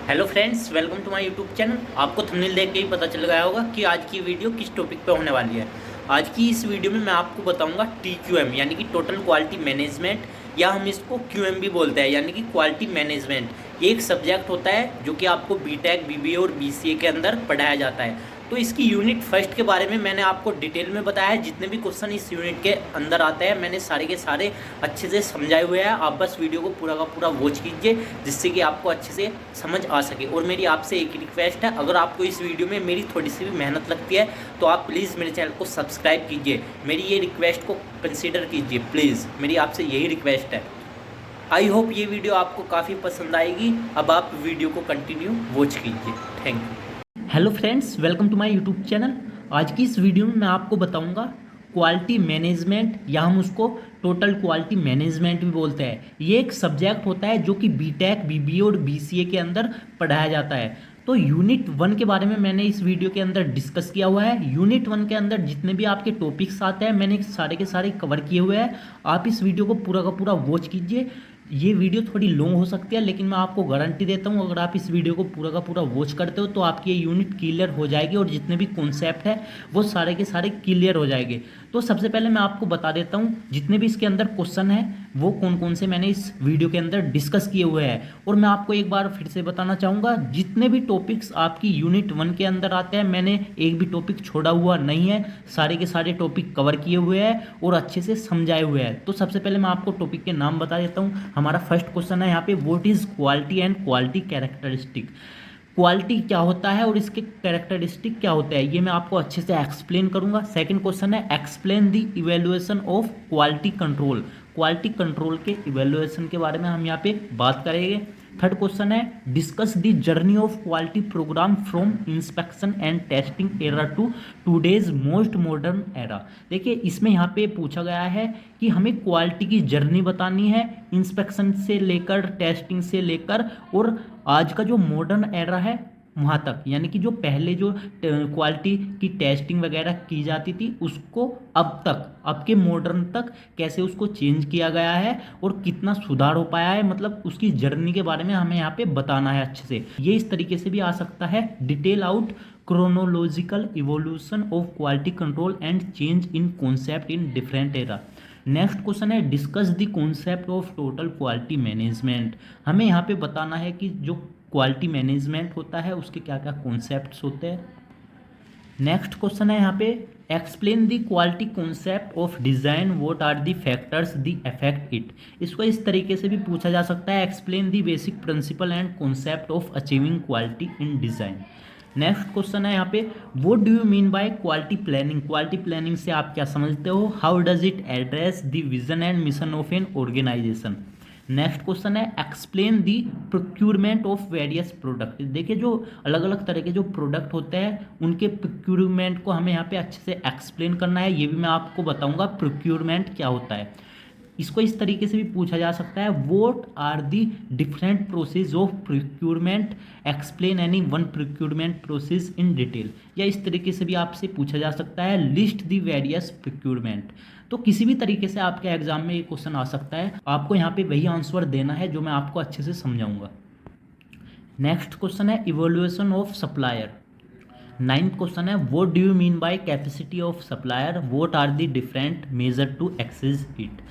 Hello friends, welcome to my YouTube channel. आपको thumbnail देख के ही पता चल गया होगा कि आज की वीडियो किस टॉपिक पे होने वाली है। आज की इस वीडियो में मैं आपको बताऊंगा TQM यानी कि टोटल क्वालिटी मैनेजमेंट, या हम इसको QM भी बोलते हैं यानी कि क्वालिटी मैनेजमेंट। ये एक सब्जेक्ट होता है जो कि आपको बीटेक, BBA और BCA के अंदर पढ़ाया जाता है। तो इसकी यूनिट फर्स्ट के बारे में मैंने आपको डिटेल में बताया है। जितने भी क्वेश्चन इस यूनिट के अंदर आते हैं मैंने सारे के सारे अच्छे से समझाए हुए हैं। आप बस वीडियो को पूरा का पूरा वॉच कीजिए जिससे कि आपको अच्छे से समझ आ सके। और मेरी आपसे एक रिक्वेस्ट है, अगर आपको इस वीडियो में मेरी थोड़ी सी भी मेहनत लगती है तो आप प्लीज़ मेरे चैनल को सब्सक्राइब कीजिए। मेरी ये रिक्वेस्ट को कंसिडर कीजिए प्लीज़, मेरी आपसे यही रिक्वेस्ट है। आई होप ये वीडियो आपको काफ़ी पसंद आएगी। अब आप वीडियो को कंटिन्यू वॉच कीजिए। Thank you. Hello friends, welcome to my YouTube channel. आज की इस वीडियो में मैं आपको बताऊंगा क्वालिटी मैनेजमेंट, या हम उसको टोटल क्वालिटी मैनेजमेंट भी बोलते हैं। ये एक सब्जेक्ट होता है जो कि बीटेक, BBA और BCA के अंदर पढ़ाया जाता है। तो यूनिट 1 के बारे में मैंने इस वीडियो के अंदर डिस्कस किया हुआ है। यूनिट 1 के अंदर जितने भी आपके टॉपिक्स आते हैं मैंने सारे के सारे कवर किए हुए हैं। आप इस वीडियो को पूरा का पूरा वॉच कीजिए। ये वीडियो थोड़ी लॉन्ग हो सकती है, लेकिन मैं आपको गारंटी देता हूँ अगर आप इस वीडियो को पूरा का पूरा वॉच करते हो तो आपकी ये यूनिट क्लियर हो जाएगी और जितने भी कॉन्सेप्ट है वो सारे के सारे क्लियर हो जाएंगे। तो सबसे पहले मैं आपको बता देता हूँ जितने भी इसके अंदर क्वेश्चन है वो कौन कौन से मैंने इस वीडियो के अंदर डिस्कस किए हुए हैं। और मैं आपको एक बार फिर से बताना चाहूँगा, जितने भी टॉपिक्स आपकी यूनिट 1 के अंदर आते हैं मैंने एक भी टॉपिक छोड़ा हुआ नहीं है। सारे के सारे टॉपिक कवर किए हुए हैं और अच्छे से समझाए हुए हैं। तो सबसे पहले मैं आपको टॉपिक के नाम बता देता हूँ। हमारा फर्स्ट क्वेश्चन है यहाँ पे, what is quality and quality characteristic. Quality क्या होता है और इसके कैरेक्टरिस्टिक क्या होता है, ये मैं आपको अच्छे से एक्सप्लेन करूंगा। सेकंड क्वेश्चन है, explain the evaluation of quality control. Quality control के इवेल्युएशन के बारे में हम यहाँ पे बात करेंगे। थर्ड क्वेश्चन है, discuss the journey of quality programme from inspection and testing era to today's most modern era. देखिए इसमें यहाँ पे पूछा गया है कि हमें क्वालिटी की जर्नी बतानी है, इंस्पेक्शन से लेकर टेस्टिंग से लेकर और आज का जो मॉडर्न एरा है वहाँ तक, यानी कि जो पहले जो क्वालिटी की टेस्टिंग वगैरह की जाती थी उसको अब तक, अब के मॉडर्न तक कैसे उसको चेंज किया गया है और कितना सुधार हो पाया है, मतलब उसकी जर्नी के बारे में हमें यहाँ पे बताना है अच्छे से। ये इस तरीके से भी आ सकता है, detail out chronological evolution of quality control and change in concept in different era. Next question है, discuss the concept of total quality management. हमें यहाँ पे बताना है कि जो क्वालिटी मैनेजमेंट होता है उसके क्या क्या कॉन्सेप्ट्स होते हैं। नेक्स्ट क्वेश्चन है यहाँ पे, explain the quality concept of design, what are the factors the affect it. इसको इस तरीके से भी पूछा जा सकता है, explain the basic principle and concept of achieving quality in design. Next question है यहाँ पे, what do you mean by quality planning. Quality planning से आप क्या समझते हो, how does it address the vision and mission of an organisation. Next question है, explain the procurement of various product. देखिए जो अलग अलग तरह के जो प्रोडक्ट होते हैं उनके प्रोक्यूरमेंट को हमें यहाँ पे अच्छे से एक्सप्लेन करना है। ये भी मैं आपको बताऊंगा प्रोक्यूरमेंट क्या होता है। इसको इस तरीके से भी पूछा जा सकता है, what are the different process of procurement, explain any one procurement process in detail. या इस तरीके से भी आपसे पूछा जा सकता है, लिस्ट दी वेरियस प्रोक्यूरमेंट। तो किसी भी तरीके से आपके एग्जाम में ये क्वेश्चन आ सकता है, आपको यहाँ पे वही आंसर देना है जो मैं आपको अच्छे से समझाऊंगा। नेक्स्ट क्वेश्चन है, evolution of supplier. Ninth question है, what do you mean by capacity of supplier, what are the different measure to access it.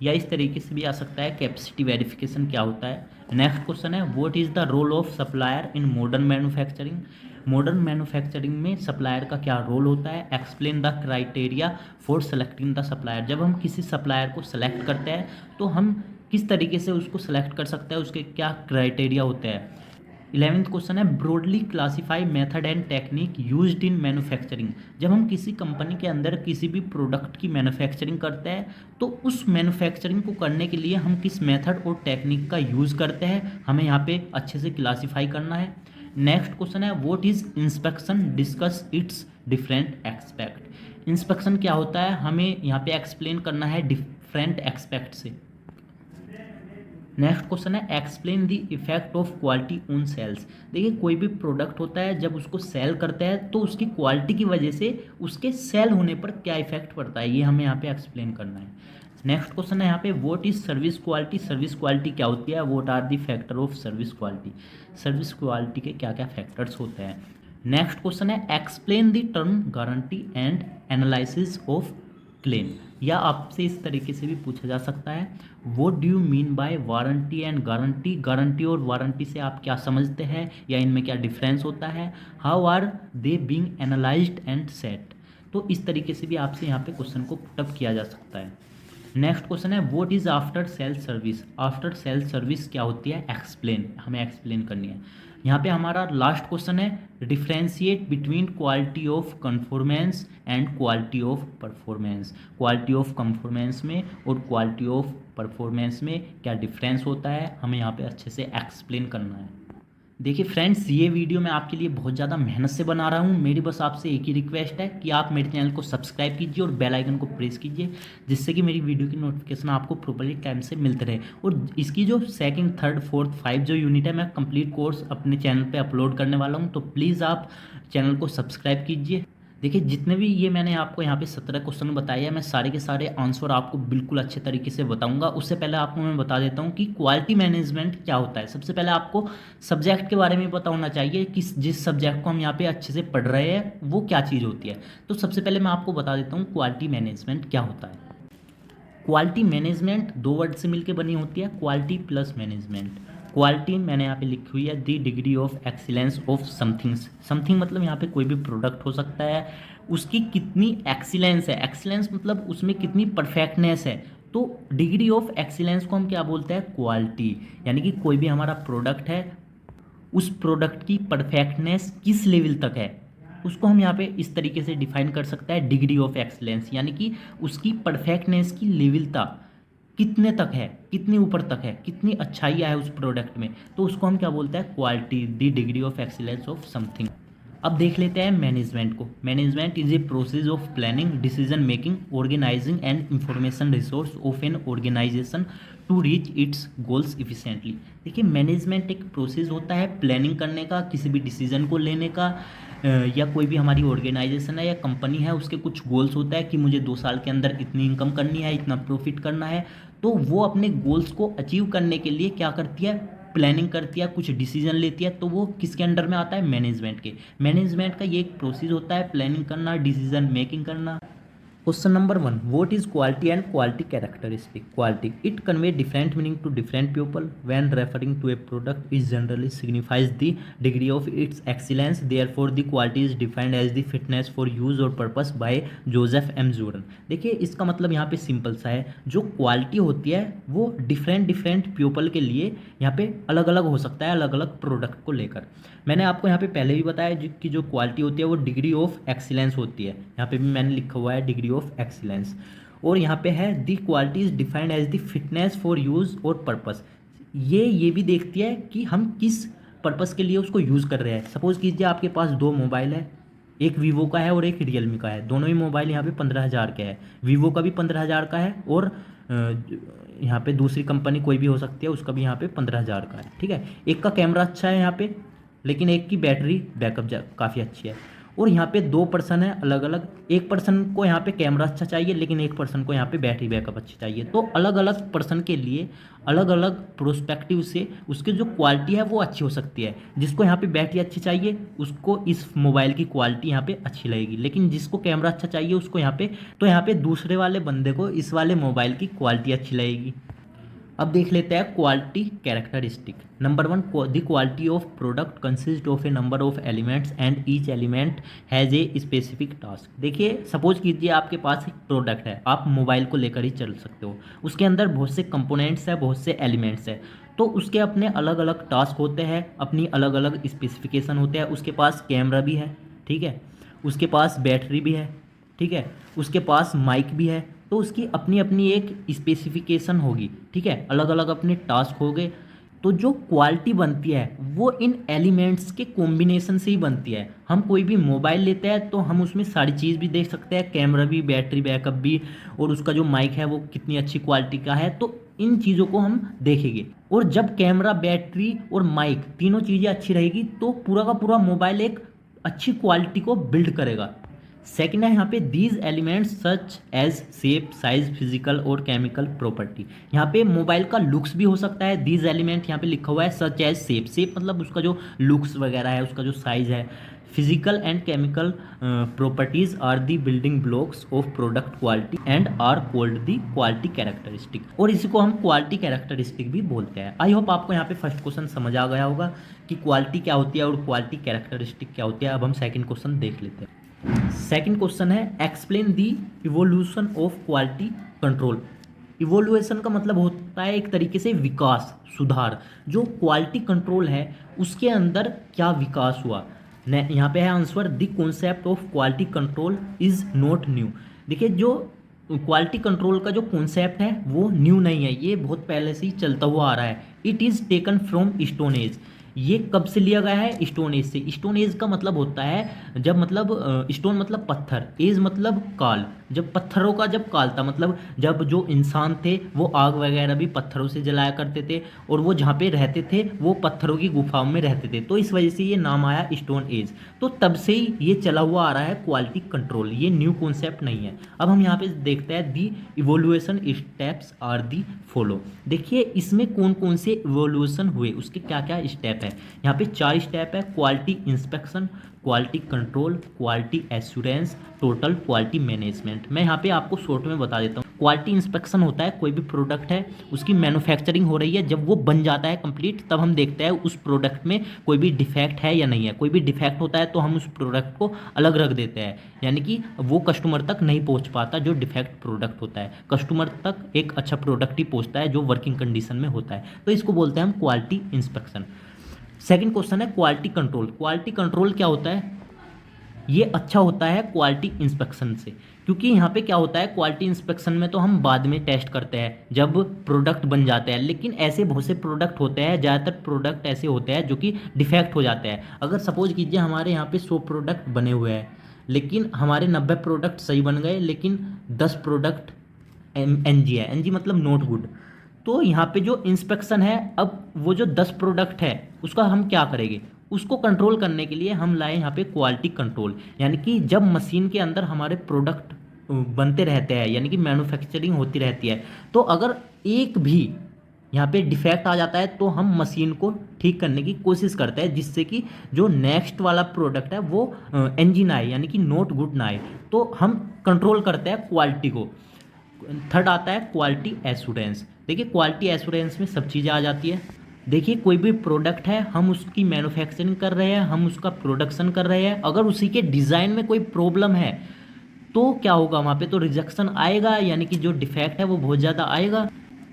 या इस तरीके से भी आ सकता है, कैपेसिटी वेरिफिकेशन क्या होता है। नेक्स्ट क्वेश्चन है, what is the role of supplier in modern manufacturing. Modern manufacturing में सप्लायर का क्या रोल होता है। Explain the criteria for selecting the supplier. जब हम किसी सप्लायर को सेलेक्ट करते हैं तो हम किस तरीके से उसको सेलेक्ट कर सकते हैं, उसके क्या क्राइटेरिया होते हैं। 11th क्वेश्चन है, broadly classify method and technique used in manufacturing. जब हम किसी कंपनी के अंदर किसी भी प्रोडक्ट की मैन्युफैक्चरिंग करते हैं तो उस मैन्युफैक्चरिंग को करने के लिए हम किस मेथड और टेक्निक का यूज़ करते हैं, हमें यहाँ पे अच्छे से क्लासीफाई करना है। नेक्स्ट क्वेश्चन है, what is inspection, discuss its different aspect. Inspection क्या होता है हमें यहाँ पे एक्सप्लेन करना है डिफरेंट एक्सपेक्ट से। नेक्स्ट क्वेश्चन है, explain the effect of quality on sales. देखिए कोई भी प्रोडक्ट होता है जब उसको सेल करते हैं तो उसकी क्वालिटी की वजह से उसके सेल होने पर क्या इफेक्ट पड़ता है, ये हमें यहाँ पे एक्सप्लेन करना है। नेक्स्ट क्वेश्चन है यहाँ पे, what is service quality. Service quality क्या होती है, what are the factor of service quality. Service quality के क्या क्या फैक्टर्स होते हैं। नेक्स्ट क्वेश्चन है, explain the term guarantee and analysis of claim. या आपसे इस तरीके से भी पूछा जा सकता है, what do you mean by warranty and guarantee. Guarantee और वारंटी से आप क्या समझते हैं या इनमें क्या डिफरेंस होता है। How are they being analysed and set. तो इस तरीके से भी आपसे यहाँ पे क्वेश्चन को पुटअप किया जा सकता है। नेक्स्ट क्वेश्चन है, what is after sale service. After sale service क्या होती है, एक्सप्लेन, हमें एक्सप्लेन करनी है। यहाँ पे हमारा लास्ट क्वेश्चन है, differentiate between quality of conformance and quality of performance. Quality of conformance में और क्वालिटी ऑफ परफॉर्मेंस में क्या डिफरेंस होता है, हमें यहाँ पे अच्छे से एक्सप्लेन करना है। देखिए फ्रेंड्स, ये वीडियो मैं आपके लिए बहुत ज़्यादा मेहनत से बना रहा हूँ। मेरी बस आपसे एक ही रिक्वेस्ट है कि आप मेरे चैनल को सब्सक्राइब कीजिए और बेल आइकन को प्रेस कीजिए, जिससे कि मेरी वीडियो की नोटिफिकेशन आपको प्रॉपर्ली टाइम से मिलते रहे। और इसकी जो सेकंड, थर्ड, फोर्थ, 5 जो यूनिट है, मैं कंप्लीट कोर्स अपने चैनल पे अपलोड करने वाला हूँ, तो प्लीज़ आप चैनल को सब्सक्राइब कीजिए। देखिए, जितने भी ये मैंने आपको यहाँ पे 17 क्वेश्चन बताए हैं, मैं सारे के सारे आंसर आपको बिल्कुल अच्छे तरीके से बताऊंगा। उससे पहले आपको मैं बता देता हूँ कि क्वालिटी मैनेजमेंट क्या होता है। सबसे पहले आपको सब्जेक्ट के बारे में पता होना चाहिए कि जिस सब्जेक्ट को हम यहाँ पे अच्छे से पढ़ रहे हैं वो क्या चीज़ होती है। तो सबसे पहले मैं आपको बता देता हूँ क्वालिटी मैनेजमेंट क्या होता है। क्वालिटी मैनेजमेंट 2 वर्ड से मिलकर बनी होती है, क्वालिटी प्लस मैनेजमेंट। क्वालिटी मैंने यहाँ पे लिखी हुई है, the degree of excellence of somethings. Something मतलब यहाँ पे कोई भी प्रोडक्ट हो सकता है, उसकी कितनी एक्सीलेंस है। एक्सीलेंस मतलब उसमें कितनी परफेक्टनेस है। तो डिग्री ऑफ एक्सीलेंस को हम क्या बोलते हैं, क्वालिटी। यानी कि कोई भी हमारा प्रोडक्ट है, उस प्रोडक्ट की परफेक्टनेस किस लेवल तक है, उसको हम यहाँ पे इस तरीके से डिफाइन कर सकते हैं, डिग्री ऑफ एक्सीलेंस। यानी कि उसकी परफेक्टनेस की लेवलता कितने तक है, कितनी ऊपर तक है, कितनी अच्छाई है उस प्रोडक्ट में, तो उसको हम क्या बोलते हैं, quality, the degree of excellence of something. अब देख लेते हैं मैनेजमेंट को। Management is a process of planning, decision making, organising and information resource of an organisation to reach its goals efficiently. देखिए, मैनेजमेंट एक प्रोसेस होता है प्लानिंग करने का, किसी भी डिसीजन को लेने का, या कोई भी हमारी ऑर्गेनाइजेशन है या कंपनी है, उसके कुछ गोल्स होता है कि मुझे 2 साल के अंदर इतनी इनकम करनी है, इतना प्रॉफिट करना है। तो वो अपने गोल्स को अचीव करने के लिए क्या करती है, प्लानिंग करती है, कुछ डिसीजन लेती है। तो वो किसके अंडर में आता है, मैनेजमेंट के। मैनेजमेंट का ये एक प्रोसेस होता है, प्लानिंग करना, डिसीजन मेकिंग करना। Question number 1, what is quality and quality characteristic. Quality, it convey different meaning to different people when referring to a product, is generally signifies the degree of its excellence, therefore the quality is defined as the fitness for use और purpose by Joseph M Juran. देखिए, इसका मतलब यहाँ पे simple सा है, जो quality होती है वो डिफरेंट पीपल के लिए यहाँ पे अलग अलग हो सकता है, अलग अलग प्रोडक्ट को लेकर। मैंने आपको यहाँ पे पहले भी बताया कि जो क्वालिटी होती है वो डिग्री ऑफ एक्सीलेंस होती है। यहाँ पे भी मैंने लिखा हुआ है डिग्री ऑफ एक्सीलेंस। और यहाँ पे है the quality is defined as the fitness for use और पर्पस। ये भी देखती है कि हम किस पर्पस के लिए उसको यूज़ कर रहे हैं। सपोज कीजिए आपके पास 2 मोबाइल है, एक वीवो का है और एक रियलमी का है। दोनों ही मोबाइल यहाँ पे 15,000 के है। वीवो का भी 15,000 का है और यहाँ पे दूसरी कंपनी कोई भी हो सकती है, उसका भी यहाँ पे 15,000 का है। ठीक है, एक का कैमरा अच्छा है यहाँ पे, लेकिन एक की बैटरी बैकअप काफ़ी अच्छी है। और यहाँ पे 2 पर्सन है अलग अलग, एक पर्सन को यहाँ पे कैमरा अच्छा चाहिए, लेकिन एक पर्सन को यहाँ पे बैटरी बैकअप अच्छी चाहिए। तो अलग अलग पर्सन के लिए अलग अलग प्रोस्पेक्टिव से उसकी जो क्वालिटी है वो अच्छी हो सकती है। जिसको यहाँ पे बैटरी अच्छी चाहिए उसको इस मोबाइल की क्वालिटी यहाँ पे अच्छी लगेगी, लेकिन जिसको कैमरा अच्छा चाहिए उसको यहाँ पे दूसरे वाले बंदे को इस वाले मोबाइल की क्वालिटी अच्छी लगेगी। अब देख लेते हैं quality characteristic. Number 1, the quality of product consist of A number of elements and each element has a specific task. देखिए, सपोज कीजिए आपके पास एक प्रोडक्ट है, आप मोबाइल को लेकर ही चल सकते हो, उसके अंदर बहुत से कंपोनेंट्स है, बहुत से एलिमेंट्स है, तो उसके अपने अलग अलग टास्क होते हैं, अपनी अलग अलग स्पेसिफिकेशन होते हैं। उसके पास कैमरा भी है, ठीक है, उसके पास बैटरी भी है, ठीक है, उसके पास माइक भी है। तो उसकी अपनी अपनी एक स्पेसिफिकेशन होगी, ठीक है, अलग अलग अपने टास्क हो गए। तो जो क्वालिटी बनती है वो इन एलिमेंट्स के कॉम्बिनेशन से ही बनती है। हम कोई भी मोबाइल लेते हैं तो हम उसमें सारी चीज़ भी देख सकते हैं, कैमरा भी, बैटरी बैकअप भी, और उसका जो माइक है वो कितनी अच्छी क्वालिटी का है। तो इन चीज़ों को हम देखेंगे, और जब कैमरा, बैटरी और माइक तीनों चीज़ें अच्छी रहेगी तो पूरा का पूरा मोबाइल एक अच्छी क्वालिटी को बिल्ड करेगा। सेकंड है यहाँ पे these elements such as shape, size, physical और केमिकल प्रॉपर्टी। यहाँ पे मोबाइल का लुक्स भी हो सकता है। दीज एलिमेंट यहाँ पे लिखा हुआ है सच एज शेप, शेप मतलब उसका जो लुक्स वगैरह है, उसका जो साइज है। Physical and chemical properties are the building blocks of product quality and are called the quality characteristic, और इसी को हम क्वालिटी कैरेक्टरिस्टिक भी बोलते हैं। आई होप आपको यहाँ पे फर्स्ट क्वेश्चन समझ आ गया होगा कि क्वालिटी क्या होती है और क्वालिटी कैरेक्टरिस्टिक क्या होती है। अब हम सेकंड क्वेश्चन देख लेते हैं। सेकंड क्वेश्चन है explain the evolution of quality control. Evolution का मतलब होता है एक तरीके से विकास, सुधार। जो क्वालिटी कंट्रोल है उसके अंदर क्या विकास हुआ। यहाँ पे है answer, the concept of quality control is not new. देखिए जो क्वालिटी कंट्रोल का जो कॉन्सेप्ट है वो न्यू नहीं है, ये बहुत पहले से ही चलता हुआ आ रहा है। It is taken from stone age. ये कब से लिया गया है? स्टोन एज से। स्टोन एज का मतलब होता है जब मतलब स्टोन मतलब पत्थर, एज मतलब काल, जब पत्थरों का जब काल था, मतलब जब जो इंसान थे वो आग वगैरह भी पत्थरों से जलाया करते थे और वो जहाँ पे रहते थे वो पत्थरों की गुफाओं में रहते थे, तो इस वजह से ये नाम आया स्टोन एज। तो तब से ही ये चला हुआ आ रहा है क्वालिटी कंट्रोल, ये न्यू कॉन्सेप्ट नहीं है। अब हम यहाँ पे देखते हैं the evolution steps are the follow. देखिए इसमें कौन कौन से इवोल्यूशन हुए, उसके क्या क्या स्टेप है। यहाँ पे 4 स्टेप है, quality inspection, quality control, quality assurance, total quality management. मैं यहाँ पे आपको शॉर्ट में बता देता हूँ। क्वालिटी इंस्पेक्शन होता है कोई भी प्रोडक्ट है उसकी मैन्युफैक्चरिंग हो रही है, जब वो बन जाता है कंप्लीट तब हम देखते हैं उस प्रोडक्ट में कोई भी डिफेक्ट है या नहीं है। कोई भी डिफेक्ट होता है तो हम उस प्रोडक्ट को अलग रख देते हैं, यानी कि वो कस्टमर तक नहीं पहुँच पाता जो डिफेक्ट प्रोडक्ट होता है। कस्टमर तक एक अच्छा प्रोडक्ट ही पहुँचता है जो वर्किंग कंडीशन में होता है, तो इसको बोलते हैं हम क्वालिटी इंस्पेक्शन। सेकंड क्वेश्चन है क्वालिटी कंट्रोल। क्वालिटी कंट्रोल क्या होता है? ये अच्छा होता है क्वालिटी इंस्पेक्शन से, क्योंकि यहाँ पे क्या होता है क्वालिटी इंस्पेक्शन में तो हम बाद में टेस्ट करते हैं जब प्रोडक्ट बन जाते हैं, लेकिन ऐसे बहुत से प्रोडक्ट होते हैं, ज़्यादातर प्रोडक्ट ऐसे होते हैं जो कि डिफेक्ट हो जाते हैं। अगर सपोज कीजिए हमारे यहाँ पे 100 प्रोडक्ट बने हुए हैं, लेकिन हमारे 90 प्रोडक्ट सही बन गए, लेकिन 10 प्रोडक्ट NG है। NG मतलब नॉट गुड। तो यहाँ पे जो इंस्पेक्शन है, अब वो जो 10 प्रोडक्ट है उसका हम क्या करेंगे? उसको कंट्रोल करने के लिए हम लाए यहाँ पे क्वालिटी कंट्रोल, यानी कि जब मशीन के अंदर हमारे प्रोडक्ट बनते रहते हैं, यानी कि मैन्युफैक्चरिंग होती रहती है, तो अगर एक भी यहाँ पे डिफेक्ट आ जाता है तो हम मशीन को ठीक करने की कोशिश करते हैं, जिससे कि जो नेक्स्ट वाला प्रोडक्ट है वो NG ना आए, यानी कि नॉट गुड ना आए। तो हम कंट्रोल करते हैं क्वालिटी को। थर्ड आता है क्वालिटी एश्योरेंस। देखिए क्वालिटी एश्योरेंस में सब चीज़ें आ जाती है। देखिए कोई भी प्रोडक्ट है, हम उसकी मैन्युफैक्चरिंग कर रहे हैं, हम उसका प्रोडक्शन कर रहे हैं, अगर उसी के डिज़ाइन में कोई प्रॉब्लम है तो क्या होगा? वहाँ पे तो रिजेक्शन आएगा, यानी कि जो डिफेक्ट है वो बहुत ज़्यादा आएगा।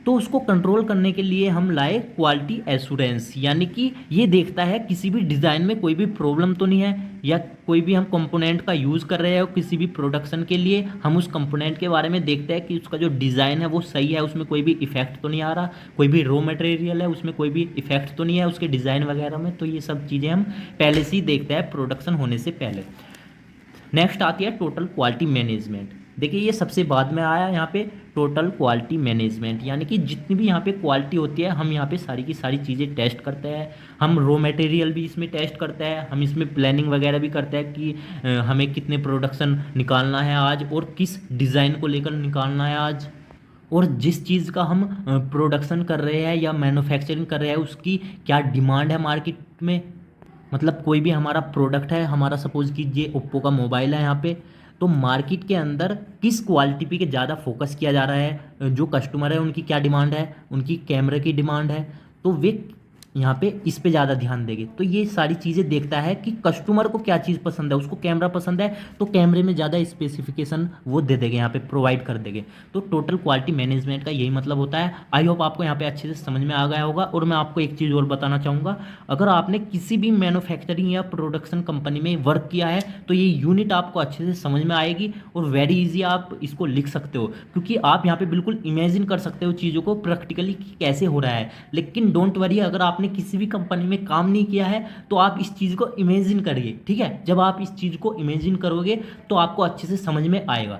तो उसको कंट्रोल करने के लिए हम लाए क्वालिटी एश्योरेंस, यानी कि ये देखता है किसी भी डिज़ाइन में कोई भी प्रॉब्लम तो नहीं है, या कोई भी हम कंपोनेंट का यूज़ कर रहे हैं किसी भी प्रोडक्शन के लिए, हम उस कंपोनेंट के बारे में देखते हैं कि उसका जो डिज़ाइन है वो सही है, उसमें कोई भी इफेक्ट तो नहीं आ रहा, कोई भी रॉ मटेरियल है उसमें कोई भी इफेक्ट तो नहीं है उसके डिज़ाइन वगैरह में। तो ये सब चीज़ें हम पहले से ही देखते हैं प्रोडक्शन होने से पहले। नेक्स्ट आती है टोटल क्वालिटी मैनेजमेंट। देखिए ये सबसे बाद में आया यहाँ पे टोटल क्वालिटी मैनेजमेंट, यानी कि जितनी भी यहाँ पे क्वालिटी होती है हम यहाँ पे सारी की सारी चीज़ें टेस्ट करते हैं। हम रॉ मटेरियल भी इसमें टेस्ट करते हैं, हम इसमें प्लानिंग वगैरह भी करते हैं कि हमें कितने प्रोडक्शन निकालना है आज और किस डिज़ाइन को लेकर निकालना है आज, और जिस चीज़ का हम प्रोडक्शन कर रहे हैं या मैन्युफैक्चरिंग कर रहे हैं उसकी क्या डिमांड है मार्केट में। मतलब कोई भी हमारा प्रोडक्ट है, हमारा सपोज कीजिए ओप्पो का मोबाइल है यहाँ पे, तो मार्केट के अंदर किस क्वालिटी पे ज़्यादा फोकस किया जा रहा है, जो कस्टमर है उनकी क्या डिमांड है, उनकी कैमरे की डिमांड है, तो वे यहाँ पे इस पे ज़्यादा ध्यान देंगे। तो ये सारी चीज़ें देखता है कि कस्टमर को क्या चीज़ पसंद है, उसको कैमरा पसंद है तो कैमरे में ज़्यादा स्पेसिफिकेशन वो दे देंगे, यहाँ पे प्रोवाइड कर देंगे। तो टोटल क्वालिटी मैनेजमेंट का यही मतलब होता है। आई होप आपको यहाँ पे अच्छे से समझ में आ गया होगा। और मैं आपको एक चीज़ और बताना चाहूँगा, अगर आपने किसी भी मैन्युफैक्चरिंग या प्रोडक्शन कंपनी में वर्क किया है तो ये यूनिट आपको अच्छे से समझ में आएगी और वेरी ईजी आप इसको लिख सकते हो, क्योंकि आप यहाँ पे बिल्कुल इमेजिन कर सकते हो चीज़ों को प्रैक्टिकली कैसे हो रहा है। लेकिन डोंट वरी, अगर आपने किसी भी कंपनी में काम नहीं किया है तो आप इस चीज़ को इमेजिन करिए, ठीक है। जब आप इस चीज़ को इमेजिन करोगे तो आपको अच्छे से समझ में आएगा।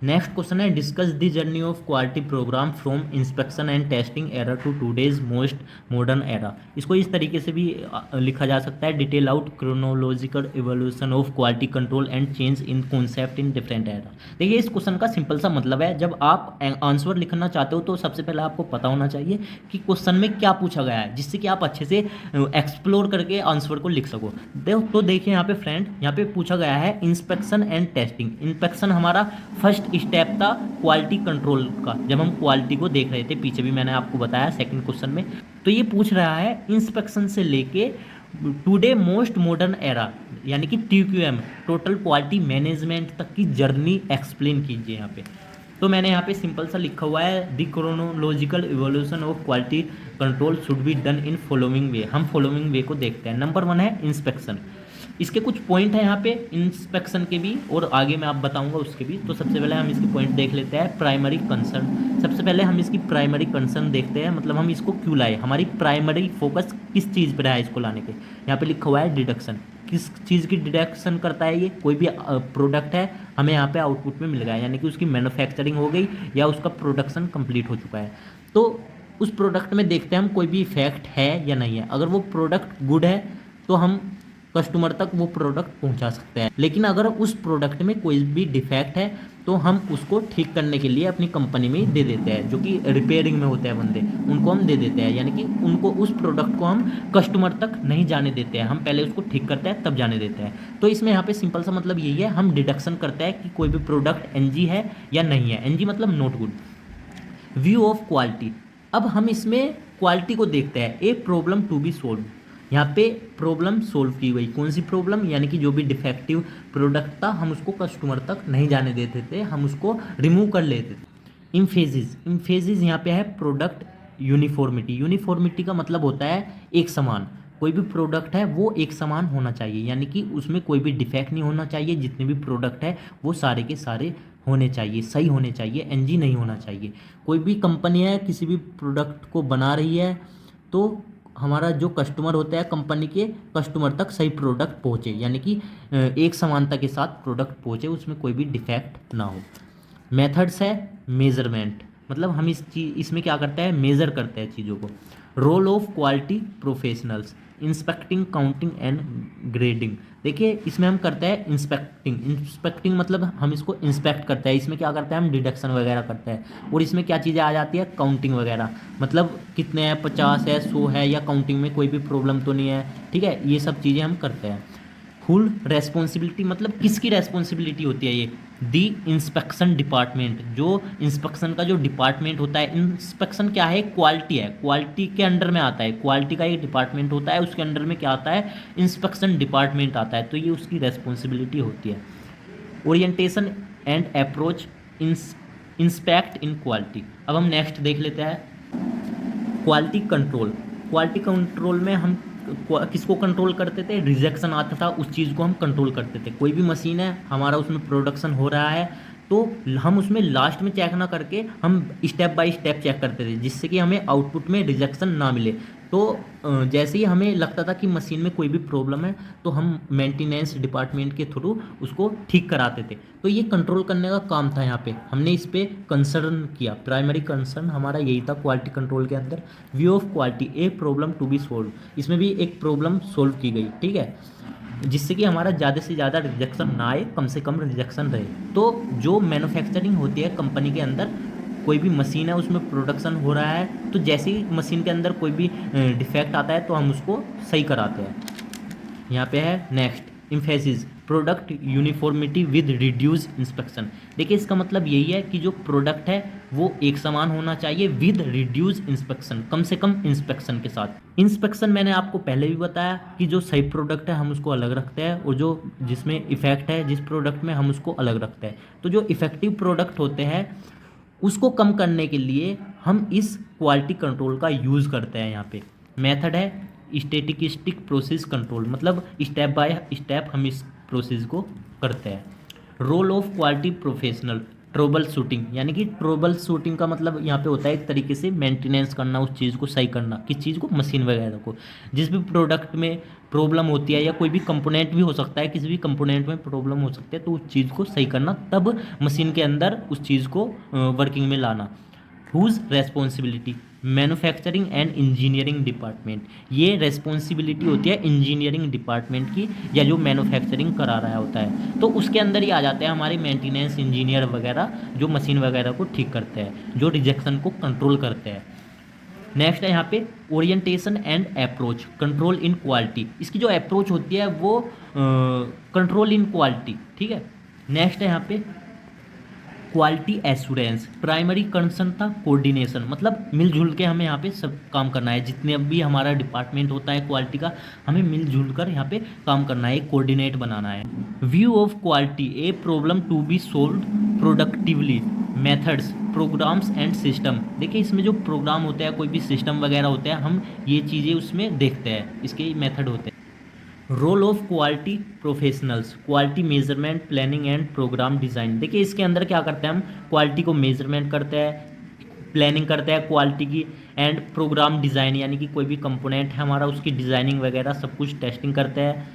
नेक्स्ट क्वेश्चन है discuss the journey of quality programme from inspection and testing era to today's most modern era. इसको इस तरीके से भी लिखा जा सकता है, detail out chronological evolution of quality control and change in concept in different era. देखिए इस क्वेश्चन का सिंपल सा मतलब है, जब आप आंसर लिखना चाहते हो तो सबसे पहले आपको पता होना चाहिए कि क्वेश्चन में क्या पूछा गया है, जिससे कि आप अच्छे से एक्सप्लोर करके आंसर को लिख सको। तो देखिए यहाँ पे फ्रेंड, यहाँ पे पूछा गया है इंस्पेक्शन एंड टेस्टिंग। इंस्पेक्शन हमारा फर्स्ट स्टेप था क्वालिटी कंट्रोल का, जब हम क्वालिटी को देख रहे थे, पीछे भी मैंने आपको बताया सेकंड क्वेश्चन में। तो ये पूछ रहा है इंस्पेक्शन से लेके टुडे मोस्ट मॉडर्न एरा यानी कि TQM टोटल क्वालिटी मैनेजमेंट तक की जर्नी एक्सप्लेन कीजिए यहाँ पे। तो मैंने यहाँ पे सिंपल सा लिखा हुआ है the chronological evolution of quality control should be done in following वे। हम फॉलोइंग वे को देखते हैं। नंबर 1 है इंस्पेक्शन। इसके कुछ पॉइंट है यहाँ पे इंस्पेक्शन के भी, और आगे मैं आप बताऊंगा उसके भी। तो सबसे पहले हम इसके पॉइंट देख लेते हैं। प्राइमरी कंसर्न, सबसे पहले हम इसकी प्राइमरी कंसर्न देखते हैं, मतलब हम इसको क्यों लाए, हमारी प्राइमरी फोकस किस चीज़ पर है इसको लाने के। यहाँ पे लिखा हुआ है डिडक्शन, किस चीज़ की डिडक्शन करता है ये, कोई भी प्रोडक्ट है हमें यहाँ पे आउटपुट में मिल गया है, यानी कि उसकी मैन्युफैक्चरिंग हो गई या उसका प्रोडक्शन कंप्लीट हो चुका है। तो उस प्रोडक्ट में देखते हैं हम कोई भी इफेक्ट है या नहीं है। अगर वो प्रोडक्ट गुड है तो हम कस्टमर तक वो प्रोडक्ट पहुंचा सकते हैं, लेकिन अगर उस प्रोडक्ट में कोई भी डिफेक्ट है तो हम उसको ठीक करने के लिए अपनी कंपनी में दे देते हैं, जो कि रिपेयरिंग में होते हैं बंदे, उनको हम दे देते हैं, यानी कि उनको उस प्रोडक्ट को हम कस्टमर तक नहीं जाने देते हैं, हम पहले उसको ठीक करते हैं तब जाने देते हैं। तो इसमें यहाँ पे सिंपल सा मतलब यही है, हम डिडक्शन करते हैं कि कोई भी प्रोडक्ट NG है या नहीं है। NG मतलब not good. View of quality, अब हम इसमें क्वालिटी को देखते हैं। A problem to be solve, यहाँ पे प्रॉब्लम सोल्व की गई। कौन सी प्रॉब्लम, यानी कि जो भी डिफेक्टिव प्रोडक्ट था हम उसको कस्टमर तक नहीं जाने देते थे, हम उसको रिमूव कर लेते थे। इम्फेसिस यहाँ पे है प्रोडक्ट यूनिफॉर्मिटी। यूनिफॉर्मिटी का मतलब होता है एक समान, कोई भी प्रोडक्ट है वो एक समान होना चाहिए, यानी कि उसमें कोई भी डिफेक्ट नहीं होना चाहिए। जितने भी प्रोडक्ट है वो सारे के सारे होने चाहिए, सही होने चाहिए, NG नहीं होना चाहिए। कोई भी कंपनी है किसी भी प्रोडक्ट को बना रही है तो हमारा जो कस्टमर होता है कंपनी के कस्टमर तक सही प्रोडक्ट पहुँचे, यानी कि एक समानता के साथ प्रोडक्ट पहुँचे, उसमें कोई भी डिफेक्ट ना हो। मेथड्स है मेजरमेंट, मतलब हम इसमें क्या करते हैं, मेज़र करते हैं चीज़ों को। Role of quality professionals, inspecting, counting and grading. देखिए इसमें हम करते हैं इंस्पेक्टिंग मतलब हम इसको इंस्पेक्ट करते हैं, इसमें क्या करते हैं हम डिडक्शन वगैरह करते हैं। और इसमें क्या चीज़ें आ जाती है, काउंटिंग वगैरह, मतलब कितने हैं, 50 है, 100 है, या काउंटिंग में कोई भी प्रॉब्लम तो नहीं है, ठीक है, ये सब चीज़ें हम करते हैं। फुल रेस्पॉन्सिबिलिटी मतलब किसकी रेस्पॉन्सिबिलिटी होती है ये, दी इंस्पेक्शन डिपार्टमेंट, जो इंस्पेक्शन का जो डिपार्टमेंट होता है। इंस्पेक्शन क्या है, क्वालिटी है, क्वालिटी के अंडर में आता है, क्वालिटी का एक डिपार्टमेंट होता है, उसके अंडर में क्या आता है, इंस्पेक्शन डिपार्टमेंट आता है, तो ये उसकी रेस्पॉन्सिबिलिटी होती है। Orientation and approach inspect in quality. अब हम नेक्स्ट देख लेते हैं क्वालिटी कंट्रोल। क्वालिटी कंट्रोल में हम किसको कंट्रोल करते थे, रिजेक्शन आता था उस चीज़ को हम कंट्रोल करते थे। कोई भी मशीन है हमारा उसमें प्रोडक्शन हो रहा है तो हम उसमें लास्ट में चेक ना करके हम स्टेप बाय स्टेप चेक करते थे, जिससे कि हमें आउटपुट में रिजेक्शन ना मिले। तो जैसे ही हमें लगता था कि मशीन में कोई भी प्रॉब्लम है तो हम मेंटेनेंस डिपार्टमेंट के थ्रू उसको ठीक कराते थे। तो ये कंट्रोल करने का काम था, यहाँ पे हमने इस पर कंसर्न किया। प्राइमरी कंसर्न हमारा यही था क्वालिटी कंट्रोल के अंदर। View of quality, a problem to be solve, इसमें भी एक प्रॉब्लम सोल्व की गई, ठीक है, जिससे कि हमारा ज़्यादा से ज़्यादा रिजेक्शन ना आए, कम से कम रिजेक्शन रहे। तो जो मैन्युफैक्चरिंग होती है कंपनी के अंदर, कोई भी मशीन है उसमें प्रोडक्शन हो रहा है तो जैसे ही मशीन के अंदर कोई भी डिफेक्ट आता है तो हम उसको सही कराते हैं। यहाँ पे है next emphasis, product uniformity with reduce inspection. देखिए इसका मतलब यही है कि जो प्रोडक्ट है वो एक समान होना चाहिए विद रिड्यूस इंस्पेक्शन, कम से कम इंस्पेक्शन के साथ। इंस्पेक्शन मैंने आपको पहले भी बताया कि जो सही प्रोडक्ट है हम उसको अलग रखते हैं और जो जिसमें इफेक्ट है जिस प्रोडक्ट में हम उसको अलग रखते हैं। तो जो इफेक्टिव प्रोडक्ट होते हैं उसको कम करने के लिए हम इस क्वालिटी कंट्रोल का यूज़ करते हैं। यहाँ पे मेथड है स्टैटिस्टिक प्रोसेस कंट्रोल, मतलब स्टेप बाय स्टेप हम इस प्रोसेस को करते हैं। Role of quality professional, trouble shooting, यानी कि ट्रबल शूटिंग का मतलब यहाँ पे होता है एक तरीके से मेंटेनेंस करना, उस चीज़ को सही करना, किस चीज़ को, मशीन वगैरह को। जिस भी प्रोडक्ट में प्रॉब्लम होती है या कोई भी कंपोनेंट भी हो सकता है, किसी भी कंपोनेंट में प्रॉब्लम हो सकती है, तो उस चीज़ को सही करना, तब मशीन के अंदर उस चीज़ को वर्किंग में लाना। Whose responsibility, manufacturing and engineering department, ये रेस्पॉन्सिबिलिटी होती है इंजीनियरिंग डिपार्टमेंट की, या जो मैन्युफैक्चरिंग करा रहा होता है, तो उसके अंदर ही आ जाते हैं हमारे मेंटेनेंस इंजीनियर वगैरह, जो मशीन वगैरह को ठीक करते हैं, जो रिजेक्शन को कंट्रोल करते हैं। नेक्स्ट है यहाँ पे orientation and approach, control in quality, इसकी जो अप्रोच होती है वो कंट्रोल इन क्वालिटी, ठीक है। नेक्स्ट है यहाँ पे क्वालिटी एश्योरेंस, प्राइमरी कंसर्न था कोऑर्डिनेशन, मतलब मिलजुल के हमें यहाँ पे सब काम करना है, जितने भी हमारा डिपार्टमेंट होता है क्वालिटी का, हमें मिलजुल कर यहाँ पे काम करना है, कोऑर्डिनेट बनाना है। View of quality, a problem to be solve productively, methods, programmes and system, देखिए इसमें जो प्रोग्राम होते हैं, कोई भी सिस्टम वगैरह होते हैं, हम ये चीज़ें उसमें देखते हैं, इसके मेथड होते हैं। Role of quality professionals, quality measurement, planning and programme design, देखिए इसके अंदर क्या करते हैं हम, क्वालिटी को मेजरमेंट करते हैं, प्लानिंग करते हैं क्वालिटी की, एंड प्रोग्राम डिज़ाइन, यानी कि कोई भी कंपोनेंट है हमारा उसकी डिज़ाइनिंग वगैरह सब कुछ टेस्टिंग करते हैं।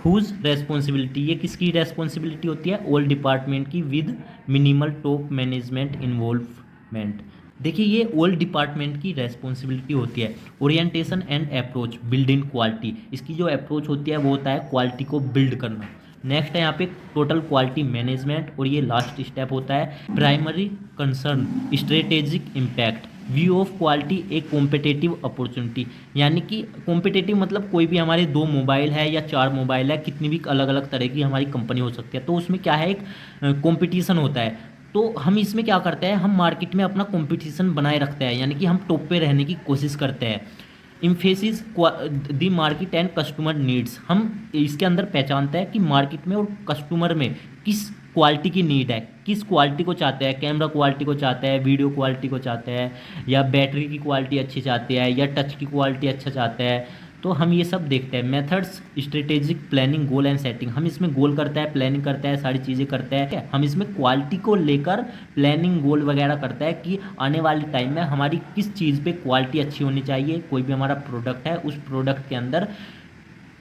हुज रेस्पॉन्सिबिलिटी, ये किसकी रेस्पॉन्सिबिलिटी होती है, ऑल डिपार्टमेंट की, with minimal top management involvement, देखिए ये ऑल डिपार्टमेंट की रेस्पॉन्सिबिलिटी होती है। Orientation and approach, build in quality, इसकी जो अप्रोच होती है वो होता है क्वालिटी को बिल्ड करना। नेक्स्ट है यहाँ पे टोटल क्वालिटी मैनेजमेंट, और ये लास्ट स्टेप होता है primary concern, strategic impact, view of quality, एक कॉम्पिटिटिव अपॉर्चुनिटी, यानी कि कॉम्पिटिटिव मतलब कोई भी हमारे 2 मोबाइल है या 4 मोबाइल है, कितनी भी अलग अलग तरह की हमारी कंपनी हो सकती है, तो उसमें क्या है, एक कॉम्पिटिशन होता है, तो हम इसमें क्या करते हैं, हम मार्केट में अपना कंपटीशन बनाए रखते हैं, यानी कि हम टॉप पे रहने की कोशिश करते हैं। Emphasis the market and customer needs, हम इसके अंदर पहचानते हैं कि मार्केट में और कस्टमर में किस क्वालिटी की नीड है, किस क्वालिटी को चाहते हैं, कैमरा क्वालिटी को चाहते हैं, वीडियो क्वालिटी को चाहते हैं, या बैटरी की क्वालिटी अच्छी चाहते हैं, या टच की क्वालिटी अच्छा चाहते हैं, तो हम ये सब देखते हैं। Methods, strategic planning, goal and setting, हम इसमें गोल करते हैं, प्लानिंग करते हैं, सारी चीज़ें करते हैं, हम इसमें क्वालिटी को लेकर प्लानिंग गोल वगैरह करते हैं कि आने वाले टाइम में हमारी किस चीज़ पे क्वालिटी अच्छी होनी चाहिए, कोई भी हमारा प्रोडक्ट है उस प्रोडक्ट के अंदर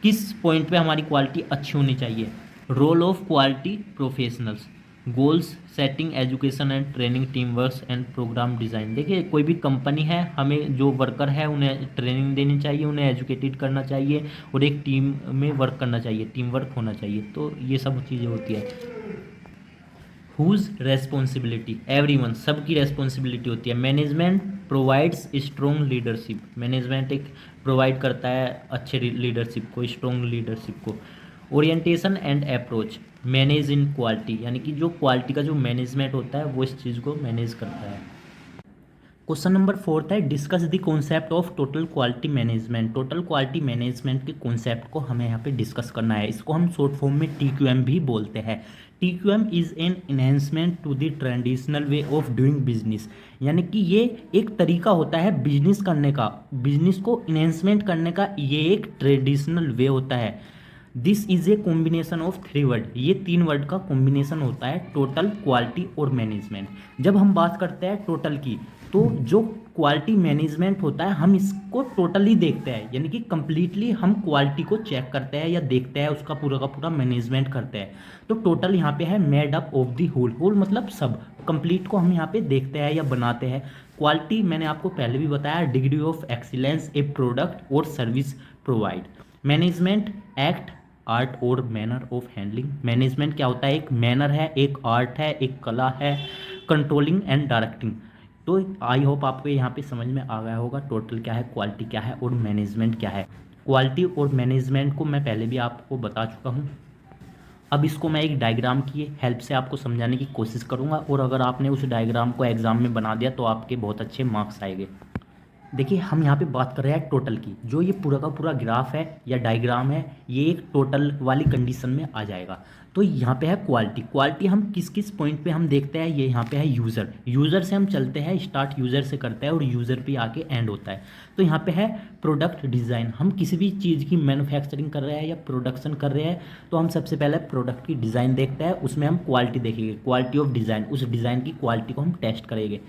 किस पॉइंट पे हमारी क्वालिटी अच्छी होनी चाहिए। Role of quality professionals, goals setting, education and training, team work and programme design, देखिए कोई भी कंपनी है, हमें जो वर्कर है उन्हें ट्रेनिंग देनी चाहिए, उन्हें एजुकेटेड करना चाहिए, और एक टीम में वर्क करना चाहिए, टीम वर्क होना चाहिए, तो ये सब चीज़ें होती है। हुज रेस्पॉन्सिबिलिटी, एवरीवन, सबकी रेस्पॉन्सिबिलिटी होती है। Management provides strong leadership, management एक प्रोवाइड करता है अच्छे लीडरशिप को, स्ट्रॉन्ग लीडरशिप को। Orientation and approach, manage in quality, यानी कि जो क्वालिटी का जो मैनेजमेंट होता है वो इस चीज़ को मैनेज करता है। क्वेश्चन नंबर 4 है, discuss the concept of total quality management, total quality management के कॉन्सेप्ट को हमें यहाँ पे डिस्कस करना है, इसको हम शॉर्ट फॉर्म में TQM भी बोलते हैं। TQM is an enhancement to the traditional way of doing business, यानी कि ये एक तरीका होता है बिजनेस करने का, बिजनेस को इन्हेंसमेंट करने का ये एक ट्रेडिशनल वे होता है। This is a combination of 3 word, ये 3 वर्ड का कॉम्बिनेशन होता है, टोटल, क्वालिटी और मैनेजमेंट। जब हम बात करते हैं टोटल की, तो जो क्वालिटी मैनेजमेंट होता है हम इसको टोटली देखते हैं, यानी कि कंप्लीटली हम क्वालिटी को चेक करते हैं या देखते हैं, उसका पूरा का पूरा मैनेजमेंट करते हैं। तो टोटल यहाँ पे है made up of the whole, whole मतलब सब, कंप्लीट को हम यहाँ पे देखते हैं या बनाते हैं। क्वालिटी मैंने आपको पहले भी बताया, degree of excellence a product और service provide. Management act, art और मैनर ऑफ हैंडलिंग, मैनेजमेंट क्या होता है, एक मैनर है, एक आर्ट है, एक कला है, कंट्रोलिंग एंड डायरेक्टिंग। तो आई होप आपको यहाँ पे समझ में आ गया होगा टोटल क्या है, क्वालिटी क्या है और मैनेजमेंट क्या है। क्वालिटी और मैनेजमेंट को मैं पहले भी आपको बता चुका हूँ, अब इसको मैं एक डायग्राम की हेल्प से आपको समझाने की कोशिश करूँगा, और अगर आपने उस डायग्राम को एग्ज़ाम में बना दिया तो आपके बहुत अच्छे मार्क्स आएंगे। देखिए हम यहाँ पे बात कर रहे हैं टोटल की। जो ये पूरा का पूरा ग्राफ है या डायग्राम है, ये एक टोटल वाली कंडीशन में आ जाएगा। तो यहाँ पे है क्वालिटी। क्वालिटी हम किस किस पॉइंट पे हम देखते हैं, ये यहाँ पे है यूज़र। यूज़र से हम चलते हैं, स्टार्ट यूज़र से करते हैं और यूज़र पे आके एंड होता है। तो यहाँ पे है प्रोडक्ट डिज़ाइन। हम किसी भी चीज़ की मैन्युफैक्चरिंग कर रहे हैं या प्रोडक्शन कर रहे हैं तो हम सबसे पहले प्रोडक्ट की डिज़ाइन देखते हैं, उसमें हम क्वालिटी देखेंगे, क्वालिटी ऑफ डिज़ाइन। उस डिज़ाइन की क्वालिटी को हम टेस्ट करेंगे।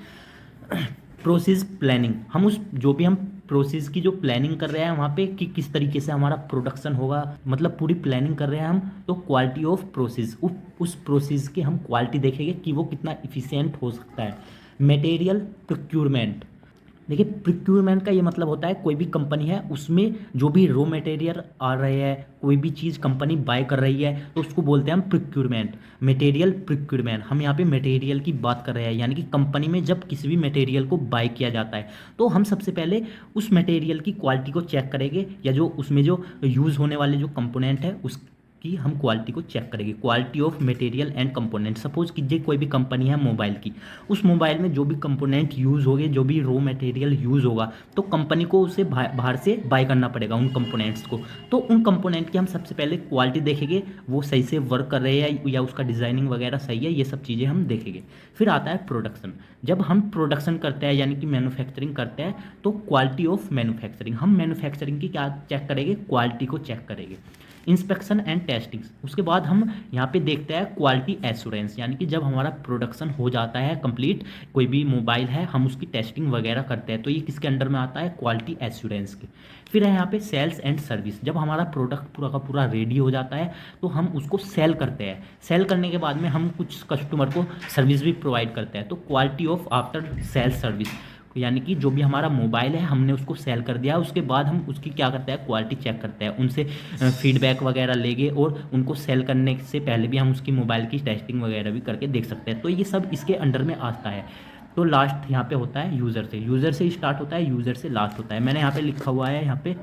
प्रोसेस प्लानिंग, हम उस जो भी हम प्रोसेस की जो प्लानिंग कर रहे हैं वहाँ पे कि किस तरीके से हमारा प्रोडक्शन होगा, मतलब पूरी प्लानिंग कर रहे हैं हम, तो क्वालिटी ऑफ प्रोसेस, उस प्रोसेस की हम क्वालिटी देखेंगे कि वो कितना इफ़िशिएंट हो सकता है। मटेरियल प्रोक्यूरमेंट, देखिए प्रोक्यूरमेंट का ये मतलब होता है कोई भी कंपनी है उसमें जो भी रॉ मटेरियल आ रहे हैं, कोई भी चीज़ कंपनी बाय कर रही है तो उसको बोलते हैं हम प्रोक्यूरमेंट, मटेरियल प्रोक्यूरमेंट। हम यहाँ पे मटेरियल की बात कर रहे हैं, यानी कि कंपनी में जब किसी भी मटेरियल को बाय किया जाता है तो हम सबसे पहले उस मटेरियल की क्वालिटी को चेक करेंगे, या जो उसमें जो यूज़ होने वाले जो कंपोनेंट है उस की हम क्वालिटी को चेक करेंगे। Quality of material and component, suppose कीजिए कोई भी कंपनी है मोबाइल की, उस मोबाइल में जो भी कंपोनेंट यूज़ होंगे, जो भी रॉ मटेरियल यूज़ होगा, तो कंपनी को उसे बाहर से बाय करना पड़ेगा उन कंपोनेंट्स को। तो उन कंपोनेंट की हम सबसे पहले क्वालिटी देखेंगे, वो सही से वर्क कर रहे हैं या उसका डिज़ाइनिंग वगैरह सही है, ये सब चीज़ें हम देखेंगे। फिर आता है प्रोडक्शन। जब हम प्रोडक्शन करते हैं यानी कि मैन्युफैक्चरिंग करते हैं तो क्वालिटी ऑफ मैन्युफैक्चरिंग, हम मैन्युफैक्चरिंग की क्या चेक करेंगे, क्वालिटी को चेक करेंगे। इंस्पेक्शन एंड टेस्टिंग, उसके बाद हम यहाँ पे देखते हैं क्वालिटी एश्योरेंस, यानी कि जब हमारा प्रोडक्शन हो जाता है कंप्लीट, कोई भी मोबाइल है, हम उसकी टेस्टिंग वगैरह करते हैं, तो ये किसके अंडर में आता है, क्वालिटी एश्योरेंस के। फिर है यहाँ पे सेल्स एंड सर्विस। जब हमारा प्रोडक्ट पूरा का पूरा रेडी हो जाता है तो हम उसको सेल करते हैं। सेल करने के बाद में हम कुछ कस्टमर को सर्विस भी प्रोवाइड करते हैं, तो quality of after sale service, यानी कि जो भी हमारा मोबाइल है हमने उसको सेल कर दिया, उसके बाद हम उसकी क्या करते हैं, क्वालिटी चेक करते हैं, उनसे फीडबैक वगैरह लेंगे और उनको सेल करने से पहले भी हम उसकी मोबाइल की टेस्टिंग वगैरह भी करके देख सकते हैं। तो ये सब इसके अंडर में आता है। तो लास्ट यहाँ पे होता है यूज़र से, यूज़र से स्टार्ट होता है, यूज़र से लास्ट होता है। मैंने यहाँ पे लिखा हुआ है यहाँ पे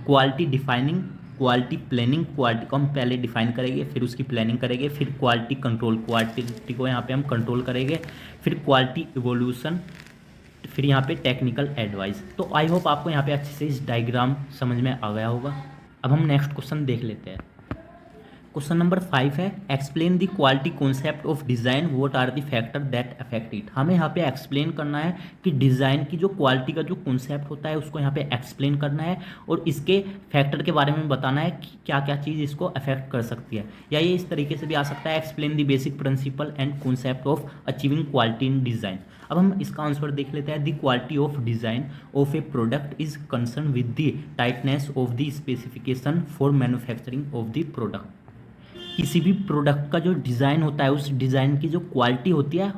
quality defining, quality planning. Quality को हम पहले डिफाइन करेंगे, फिर उसकी प्लानिंग करेंगे, फिर क्वालिटी कंट्रोल, क्वालिटी को यहाँ पे हम कंट्रोल करेंगे, फिर क्वालिटी इवोल्यूशन, फिर यहाँ पे टेक्निकल एडवाइस। तो आई होप आपको यहाँ पे अच्छे से इस डायग्राम समझ में आ गया होगा। अब हम नेक्स्ट क्वेश्चन देख लेते हैं। क्वेश्चन नंबर 5 है, explain the quality concept of design, what are the factor that affect it. हमें यहाँ पे एक्सप्लेन करना है कि डिज़ाइन की जो क्वालिटी का जो कॉन्सेप्ट होता है उसको यहाँ पे एक्सप्लेन करना है और इसके फैक्टर के बारे में बताना है कि क्या क्या चीज़ इसको अफेक्ट कर सकती है। या ये इस तरीके से भी आ सकता है, explain the basic principle and concept of achieving quality in design. अब हम इसका आंसर देख लेते हैं। The quality of design of a product is concern with the tightness of the specification for manufacturing of the product. किसी भी product का जो डिज़ाइन होता है, उस डिज़ाइन की जो क्वालिटी होती है,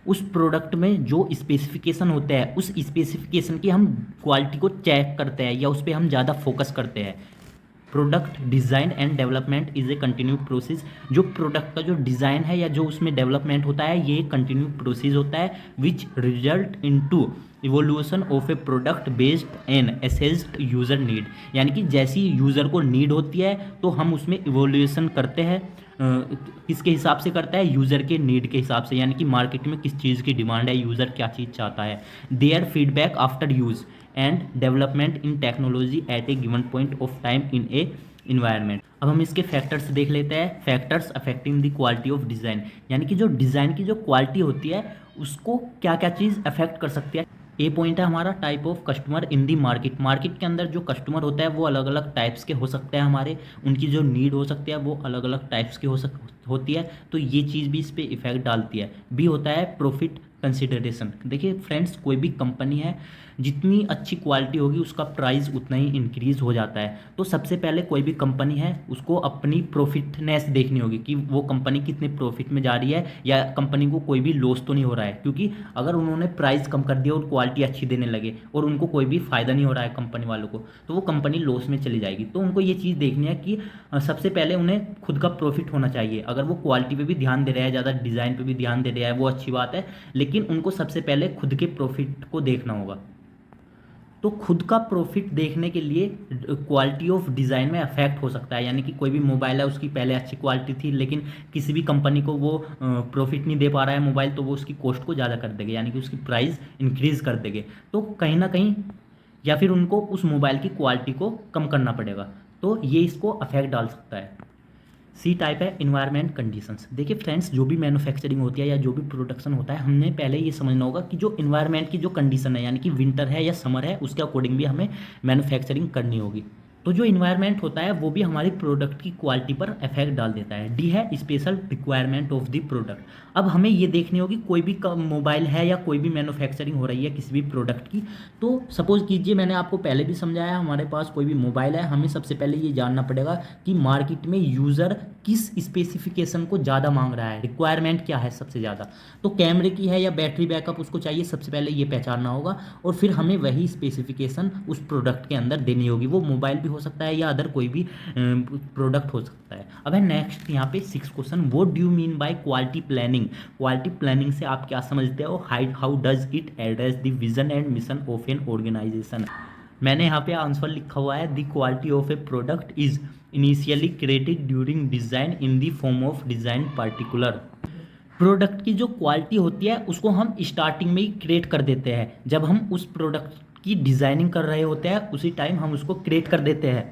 उस प्रोडक्ट में जो स्पेसिफिकेशन होते हैं, उस स्पेसिफिकेशन की हम क्वालिटी को चेक करते हैं या उस पर हम ज़्यादा फोकस करते हैं। Product design and development is a continue process. जो प्रोडक्ट का जो डिज़ाइन है या जो उसमें डेवलपमेंट होता है, ये कंटिन्यू प्रोसेस होता है which result into evolution of a product based an assessed user need. यानी कि जैसी यूज़र को नीड होती है तो हम उसमें इवोल्यूशन करते हैं। किसके हिसाब से करता है, यूज़र के नीड के हिसाब से, यानी कि मार्केट में किस चीज़ की डिमांड है, यूज़र क्या चीज़ चाहता है। Their feedback after use and development in technology at A given point of time in A environment. अब हम इसके फैक्टर्स देख लेते हैं। Factors affecting the quality of design, यानी कि जो डिज़ाइन की जो क्वालिटी होती है उसको क्या क्या चीज़ अफेक्ट कर सकती है। ए पॉइंट है हमारा type of customer in the market. Market के अंदर जो कस्टमर होता है वो अलग अलग टाइप्स के हो सकते हैं हमारे, उनकी जो नीड हो सकती है वो अलग अलग टाइप्स की होती है, तो ये चीज़ भी इस पर इफेक्ट डालती है। बी होता है प्रॉफिट कंसिडरेशन। देखिए फ्रेंड्स, कोई भी कंपनी है, जितनी अच्छी क्वालिटी होगी उसका प्राइस उतना ही इंक्रीज़ हो जाता है। तो सबसे पहले कोई भी कंपनी है उसको अपनी प्रॉफिटनेस देखनी होगी कि वो कंपनी कितने प्रॉफिट में जा रही है या कंपनी को कोई भी लॉस तो नहीं हो रहा है। क्योंकि अगर उन्होंने प्राइस कम कर दिया और क्वालिटी अच्छी देने लगे और उनको कोई भी फ़ायदा नहीं हो रहा है कंपनी वालों को, तो वो कंपनी लॉस में चली जाएगी। तो उनको ये चीज़ देखनी है कि सबसे पहले उन्हें खुद का प्रॉफिट होना चाहिए। अगर वो क्वालिटी पे भी ध्यान दे रहा है, ज़्यादा डिज़ाइन पे भी ध्यान दे रहा है, वो अच्छी बात है, लेकिन उनको सबसे पहले खुद के प्रॉफिट को देखना होगा। तो खुद का प्रॉफिट देखने के लिए क्वालिटी ऑफ डिज़ाइन में अफेक्ट हो सकता है। यानी कि कोई भी मोबाइल है, उसकी पहले अच्छी क्वालिटी थी, लेकिन किसी भी कंपनी को वो प्रॉफिट नहीं दे पा रहा है मोबाइल, तो वो उसकी कॉस्ट को ज़्यादा कर देंगे, यानी कि उसकी प्राइस इंक्रीज़ कर देंगे। तो कहीं ना कहीं या फिर उनको उस मोबाइल की क्वालिटी को कम करना पड़ेगा, तो ये इसको अफेक्ट डाल सकता है। सी टाइप है इन्वायरमेंट कंडीशंस। देखिए फ्रेंड्स, जो भी मैन्युफैक्चरिंग होती है या जो भी प्रोडक्शन होता है, हमने पहले ये समझना होगा कि जो इन्वायरमेंट की जो कंडीशन है, यानी कि विंटर है या समर है, उसके अकॉर्डिंग भी हमें मैन्युफैक्चरिंग करनी होगी। तो जो इन्वायरमेंट होता है वो भी हमारी प्रोडक्ट की क्वालिटी पर इफेक्ट डाल देता है। डी है special requirement of the product. अब हमें ये देखनी होगी कोई भी मोबाइल है या कोई भी मैन्युफैक्चरिंग हो रही है किसी भी प्रोडक्ट की, तो सपोज कीजिए, मैंने आपको पहले भी समझाया, हमारे पास कोई भी मोबाइल है, हमें सबसे पहले ये जानना पड़ेगा कि मार्केट में यूज़र किस स्पेसिफिकेशन को ज़्यादा मांग रहा है, रिक्वायरमेंट क्या है सबसे ज़्यादा। तो कैमरे की है या बैटरी बैकअप उसको चाहिए, सबसे पहले ये पहचानना होगा, और फिर हमें वही स्पेसिफिकेशन उस प्रोडक्ट के अंदर देनी होगी। वो मोबाइल भी हो सकता है या अदर कोई भी प्रोडक्ट हो सकता है। अब है नेक्स्ट यहाँ पे 6 question, what do you mean by quality planning. Quality planning से आप क्या समझते हो। How does it address the vision and mission of an organisation. मैंने यहाँ पे आंसर लिखा हुआ है, the quality of a product is initially created during design in the form of design particular. Product की जो क्वालिटी होती है उसको हम स्टार्टिंग में ही क्रिएट कर देते हैं, जब हम उस प्रोडक्ट की डिज़ाइनिंग कर रहे होते हैं उसी टाइम हम उसको क्रिएट कर देते हैं।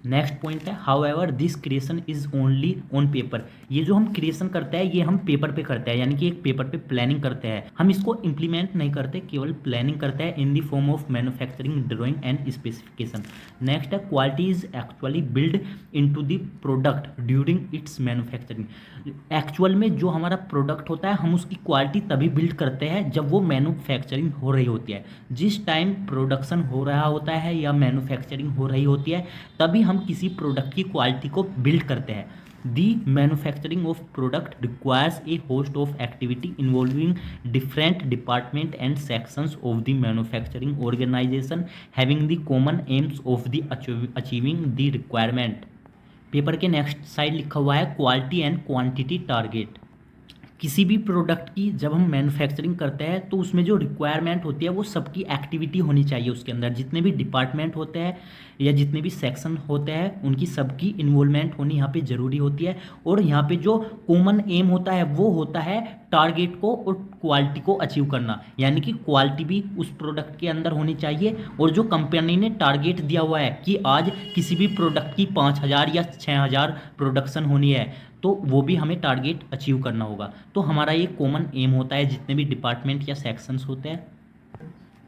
नेक्स्ट पॉइंट है, how ever this creation is only on paper. ये जो हम क्रिएशन करते हैं ये हम पेपर पे करते हैं, यानी कि एक पेपर पे प्लानिंग करते हैं, हम इसको इम्प्लीमेंट नहीं करते, केवल प्लानिंग करते हैं in the form of manufacturing drawing and specification. Next है, quality is actually build into the product during its manufacturing. Actual में जो हमारा प्रोडक्ट होता है हम उसकी क्वालिटी तभी बिल्ड करते हैं जब वो मैन्युफैक्चरिंग हो रही होती है। जिस टाइम प्रोडक्शन हो रहा होता है या मैन्युफैक्चरिंग हो रही होती है तभी हम किसी प्रोडक्ट की क्वालिटी को बिल्ड करते हैं। The manufacturing of product requires a host of activity involving different department and sections of the manufacturing organisation having the common aims of the achieving the requirement. Paper के next side लिखा हुआ है, quality and quantity target. किसी भी product की जब हम manufacturing करते हैं तो उसमें जो रिक्वायरमेंट होती है वो सबकी एक्टिविटी होनी चाहिए, उसके अंदर जितने भी डिपार्टमेंट होते हैं या जितने भी सेक्शन होते हैं उनकी सबकी इन्वॉल्वमेंट होनी यहाँ पे ज़रूरी होती है। और यहाँ पे जो कॉमन एम होता है वो होता है टारगेट को और क्वालिटी को अचीव करना, यानी कि क्वालिटी भी उस प्रोडक्ट के अंदर होनी चाहिए। और जो कंपनी ने टारगेट दिया हुआ है कि आज किसी भी प्रोडक्ट की 5000 या 6000 प्रोडक्शन होनी है, तो वो भी हमें टारगेट अचीव करना होगा। तो हमारा ये कॉमन एम होता है जितने भी डिपार्टमेंट या सेक्शंस होते हैं।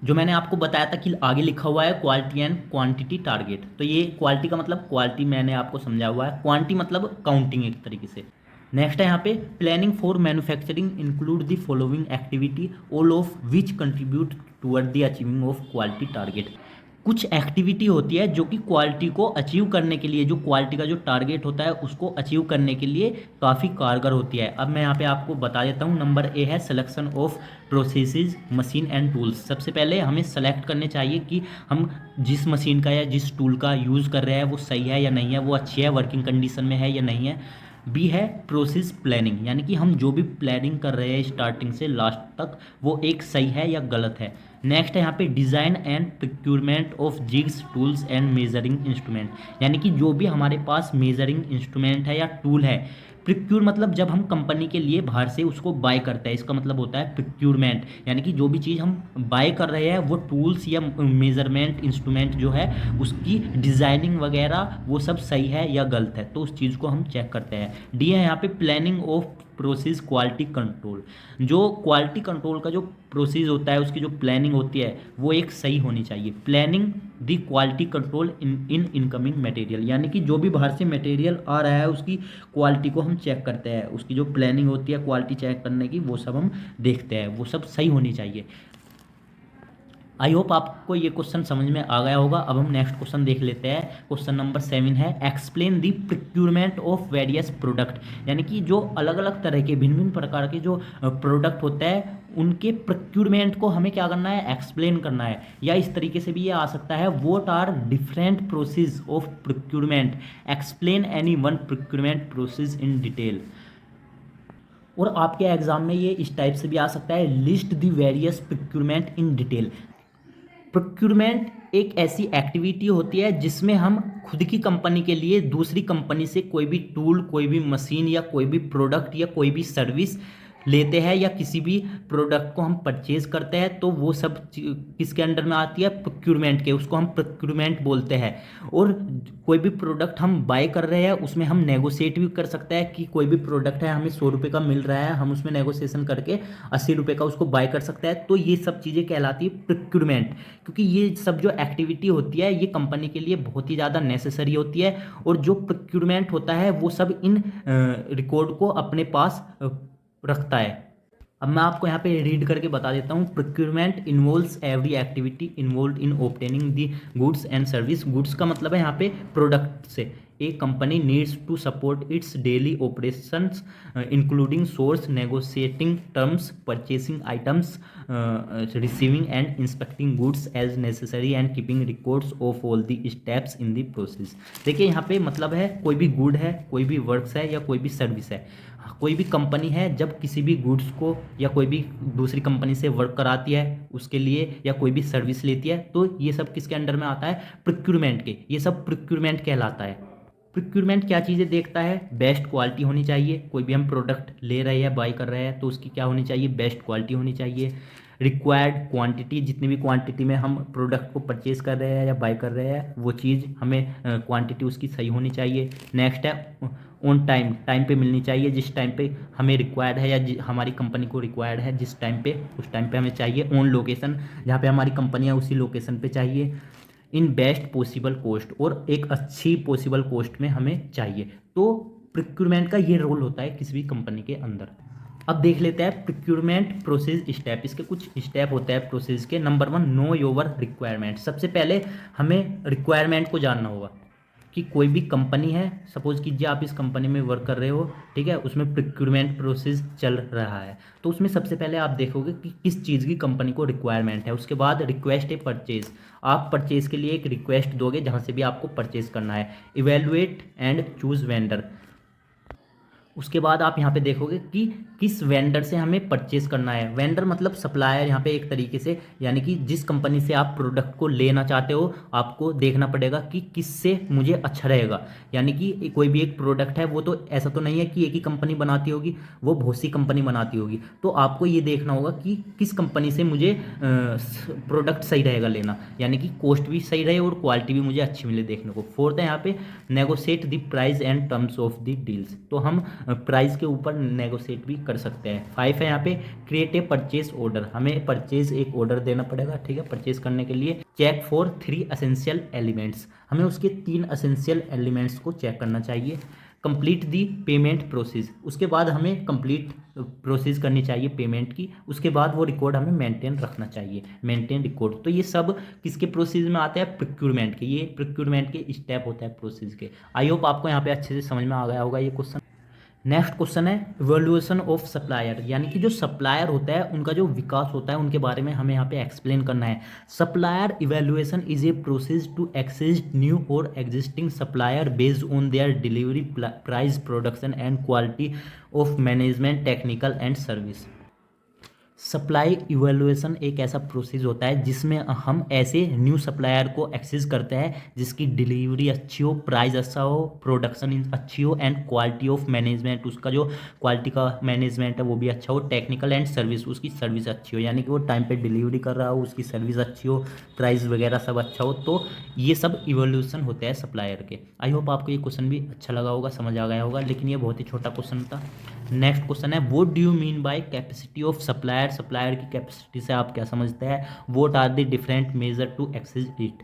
जो मैंने आपको बताया था कि आगे लिखा हुआ है क्वालिटी एंड क्वांटिटी टारगेट, तो ये क्वालिटी का मतलब क्वालिटी मैंने आपको समझाया हुआ है, क्वांटिटी मतलब काउंटिंग एक तरीके से। नेक्स्ट है यहाँ पे, planning for manufacturing include the following activity all of which contribute toward the achieving of quality target. कुछ एक्टिविटी होती है जो कि क्वालिटी को अचीव करने के लिए, जो क्वालिटी का जो टारगेट होता है उसको अचीव करने के लिए काफ़ी कारगर होती है। अब मैं यहाँ पे आपको बता देता हूँ। नंबर ए है selection of processes machine and tools. सबसे पहले हमें सेलेक्ट करने चाहिए कि हम जिस मशीन का या जिस टूल का यूज़ कर रहे हैं वो सही है या नहीं है, वो अच्छी है, वर्किंग कंडीशन में है या नहीं है। बी है प्रोसेस प्लानिंग, यानी कि हम जो भी प्लानिंग कर रहे हैं स्टार्टिंग से लास्ट तक वो एक सही है या गलत है। नेक्स्ट है यहाँ पे design and procurement of jigs tools and measuring instrument, यानी कि जो भी हमारे पास मेजरिंग इंस्ट्रूमेंट है या टूल है। प्रोक्यूर मतलब जब हम कंपनी के लिए बाहर से उसको बाय करते हैं, इसका मतलब होता है प्रोक्यूरमेंट, यानी कि जो भी चीज़ हम बाय कर रहे हैं वो टूल्स या मेजरमेंट इंस्ट्रूमेंट जो है उसकी डिज़ाइनिंग वगैरह वो सब सही है या गलत है, तो उस चीज़ को हम चेक करते हैं। डी है यहाँ पे planning of process quality control. जो क्वालिटी कंट्रोल का जो प्रोसेस होता है उसकी जो प्लानिंग होती है वो एक सही होनी चाहिए। Planning the quality control in incoming material, यानी कि जो भी बाहर से मटेरियल आ रहा है उसकी क्वालिटी को हम चेक करते हैं, उसकी जो प्लानिंग होती है क्वालिटी चेक करने की वो सब हम देखते हैं, वो सब सही होनी चाहिए। आई होप आपको ये क्वेश्चन समझ में आ गया होगा। अब हम नेक्स्ट क्वेश्चन देख लेते हैं। क्वेश्चन नंबर 7 है, explain the procurement of various product, यानी कि जो अलग अलग तरह के भिन्न भिन्न प्रकार के जो प्रोडक्ट होते हैं उनके प्रोक्यूरमेंट को हमें क्या करना है, एक्सप्लेन करना है। या इस तरीके से भी ये आ सकता है, what are different process of procurement, explain any one procurement process in detail. और आपके एग्जाम में ये इस टाइप से भी आ सकता है, list the various procurement in detail. Procurement एक ऐसी एक्टिविटी होती है जिसमें हम खुद की कंपनी के लिए दूसरी कंपनी से कोई भी टूल, कोई भी मशीन या कोई भी प्रोडक्ट या कोई भी सर्विस लेते हैं या किसी भी प्रोडक्ट को हम परचेज करते हैं, तो वो सब किसके अंडर में आती है? प्रोक्यूरमेंट के। उसको हम प्रोक्यूरमेंट बोलते हैं। और कोई भी प्रोडक्ट हम बाय कर रहे हैं उसमें हम नेगोशिएट भी कर सकते हैं कि कोई भी प्रोडक्ट है हमें 100 रुपये का मिल रहा है, हम उसमें नेगोशिएशन करके 80 रुपये का उसको बाय कर सकते हैं। तो ये सब चीज़ें कहलाती है प्रोक्यूरमेंट, क्योंकि ये सब जो एक्टिविटी होती है ये कंपनी के लिए बहुत ही ज़्यादा नेसेसरी होती है। और जो प्रोक्यूरमेंट होता है वो सब इन रिकॉर्ड को अपने पास रखता है। अब मैं आपको यहाँ पे रीड करके बता देता हूँ। Procurement involves every activity involve in obtaining the goods and service. Goods का मतलब है यहाँ पे प्रोडक्ट से। A company needs to support its daily operations including source, negotiating terms, purchasing items, receiving and inspecting goods as necessary and keeping records of all the steps in the process. देखिए यहाँ पे मतलब है कोई भी good है, कोई भी वर्क्स है या कोई भी सर्विस है, कोई भी कंपनी है जब किसी भी गुड्स को या कोई भी दूसरी कंपनी से वर्क कराती है उसके लिए या कोई भी सर्विस लेती है, तो ये सब किसके अंडर में आता है? प्रोक्यूरमेंट के। ये सब प्रोक्यूरमेंट कहलाता है। प्रोक्यूरमेंट क्या चीज़ें देखता है? बेस्ट क्वालिटी होनी चाहिए। कोई भी हम प्रोडक्ट ले रहे हैं, बाय कर रहे हैं, तो उसकी क्या होनी चाहिए? बेस्ट क्वालिटी होनी चाहिए। रिक्वायर्ड क्वांटिटी, जितनी भी क्वांटिटी में हम प्रोडक्ट को परचेज कर रहे हैं या बाय कर रहे हैं वो चीज़ हमें क्वांटिटी उसकी सही होनी चाहिए। नेक्स्ट है ऑन टाइम, टाइम पे मिलनी चाहिए। जिस टाइम पे हमें रिक्वायर्ड है या हमारी कंपनी को रिक्वायर्ड है जिस टाइम पे, उस टाइम पे हमें चाहिए। ऑन लोकेशन, जहाँ पे हमारी कंपनी है उसी लोकेशन पे चाहिए। इन बेस्ट पॉसिबल कॉस्ट, और एक अच्छी पॉसिबल कॉस्ट में हमें चाहिए। तो प्रोक्यूरमेंट का ये रोल होता है किसी भी कंपनी के अंदर। अब देख लेते हैं प्रोक्यूरमेंट प्रोसेस स्टेप। इसके कुछ स्टेप होते हैं प्रोसेस के। Number 1, know your requirement. सबसे पहले हमें रिक्वायरमेंट को जानना होगा कि कोई भी कंपनी है, सपोज कीजिए आप इस कंपनी में वर्क कर रहे हो, ठीक है, उसमें प्रोक्यूरमेंट प्रोसेस चल रहा है, तो उसमें सबसे पहले आप देखोगे कि किस चीज़ की कंपनी को रिक्वायरमेंट है। उसके बाद रिक्वेस्ट ए परचेज, आप परचेज के लिए एक रिक्वेस्ट दोगे जहाँ से भी आपको परचेज करना है। इवेलुएट एंड चूज वेंडर, उसके बाद आप यहाँ पे देखोगे कि किस वेंडर से हमें परचेज करना है। वेंडर मतलब सप्लायर यहाँ पे एक तरीके से, यानी कि जिस कंपनी से आप प्रोडक्ट को लेना चाहते हो आपको देखना पड़ेगा कि किससे मुझे अच्छा रहेगा। यानी कि कोई भी एक प्रोडक्ट है वो तो ऐसा तो नहीं है कि एक ही कंपनी बनाती होगी, वो बहुत सी कंपनी बनाती होगी। तो आपको ये देखना होगा कि किस कंपनी से मुझे प्रोडक्ट सही रहेगा लेना, यानी कि कॉस्ट भी सही रहे और क्वालिटी भी मुझे अच्छी मिले देखने को। 4th है यहाँ पे negotiate the price and terms of the deals, तो हम प्राइस के ऊपर नेगोशिएट भी कर सकते हैं। 5 है यहाँ पे क्रिएट ए परचेज ऑर्डर, हमें परचेज एक ऑर्डर देना पड़ेगा, ठीक है, परचेज करने के लिए। चेक फॉर 3 एसेंशियल एलिमेंट्स, हमें उसके 3 एसेंशियल एलिमेंट्स को चेक करना चाहिए। कंप्लीट दी पेमेंट प्रोसेस, उसके बाद हमें कंप्लीट प्रोसेस करनी चाहिए पेमेंट की। उसके बाद वो रिकॉर्ड हमें मेंटेन रखना चाहिए, मेंटेन रिकॉर्ड। तो ये सब किसके प्रोसेस में आते हैं? प्रोक्यूरमेंट के। ये प्रोक्यूरमेंट के स्टेप होता है प्रोसेस के। आई होप आपको यहाँ पे अच्छे से समझ में आ गया होगा ये क्वेश्चन। नेक्स्ट क्वेश्चन है इवोल्यूशन ऑफ सप्लायर, यानी कि जो सप्लायर होता है उनका जो विकास होता है उनके बारे में हमें यहाँ पे एक्सप्लेन करना है। Supplier evaluation is a process to access new और existing supplier based on their delivery, price, production and quality of management, technical and service. Supply evaluation एक ऐसा प्रोसेस होता है जिसमें हम ऐसे न्यू सप्लायर को एक्सेस करते हैं जिसकी डिलीवरी अच्छी हो, प्राइस अच्छा हो, प्रोडक्शन अच्छी हो एंड क्वालिटी ऑफ मैनेजमेंट, उसका जो क्वालिटी का मैनेजमेंट है वो भी अच्छा हो, टेक्निकल एंड सर्विस, उसकी सर्विस अच्छी हो, यानी कि वो टाइम पे डिलीवरी कर रहा हो, उसकी सर्विस अच्छी हो, प्राइस वगैरह सब अच्छा हो। तो ये सब इवोल्यूशन होते हैं सप्लायर के। आई होप आपको ये क्वेश्चन भी अच्छा लगा होगा, समझ आ गया होगा, लेकिन ये बहुत ही छोटा क्वेश्चन था। नेक्स्ट क्वेश्चन है what do you mean by capacity of supplier, supplier की कैपेसिटी से आप क्या समझते हैं? What are the different measure to access it,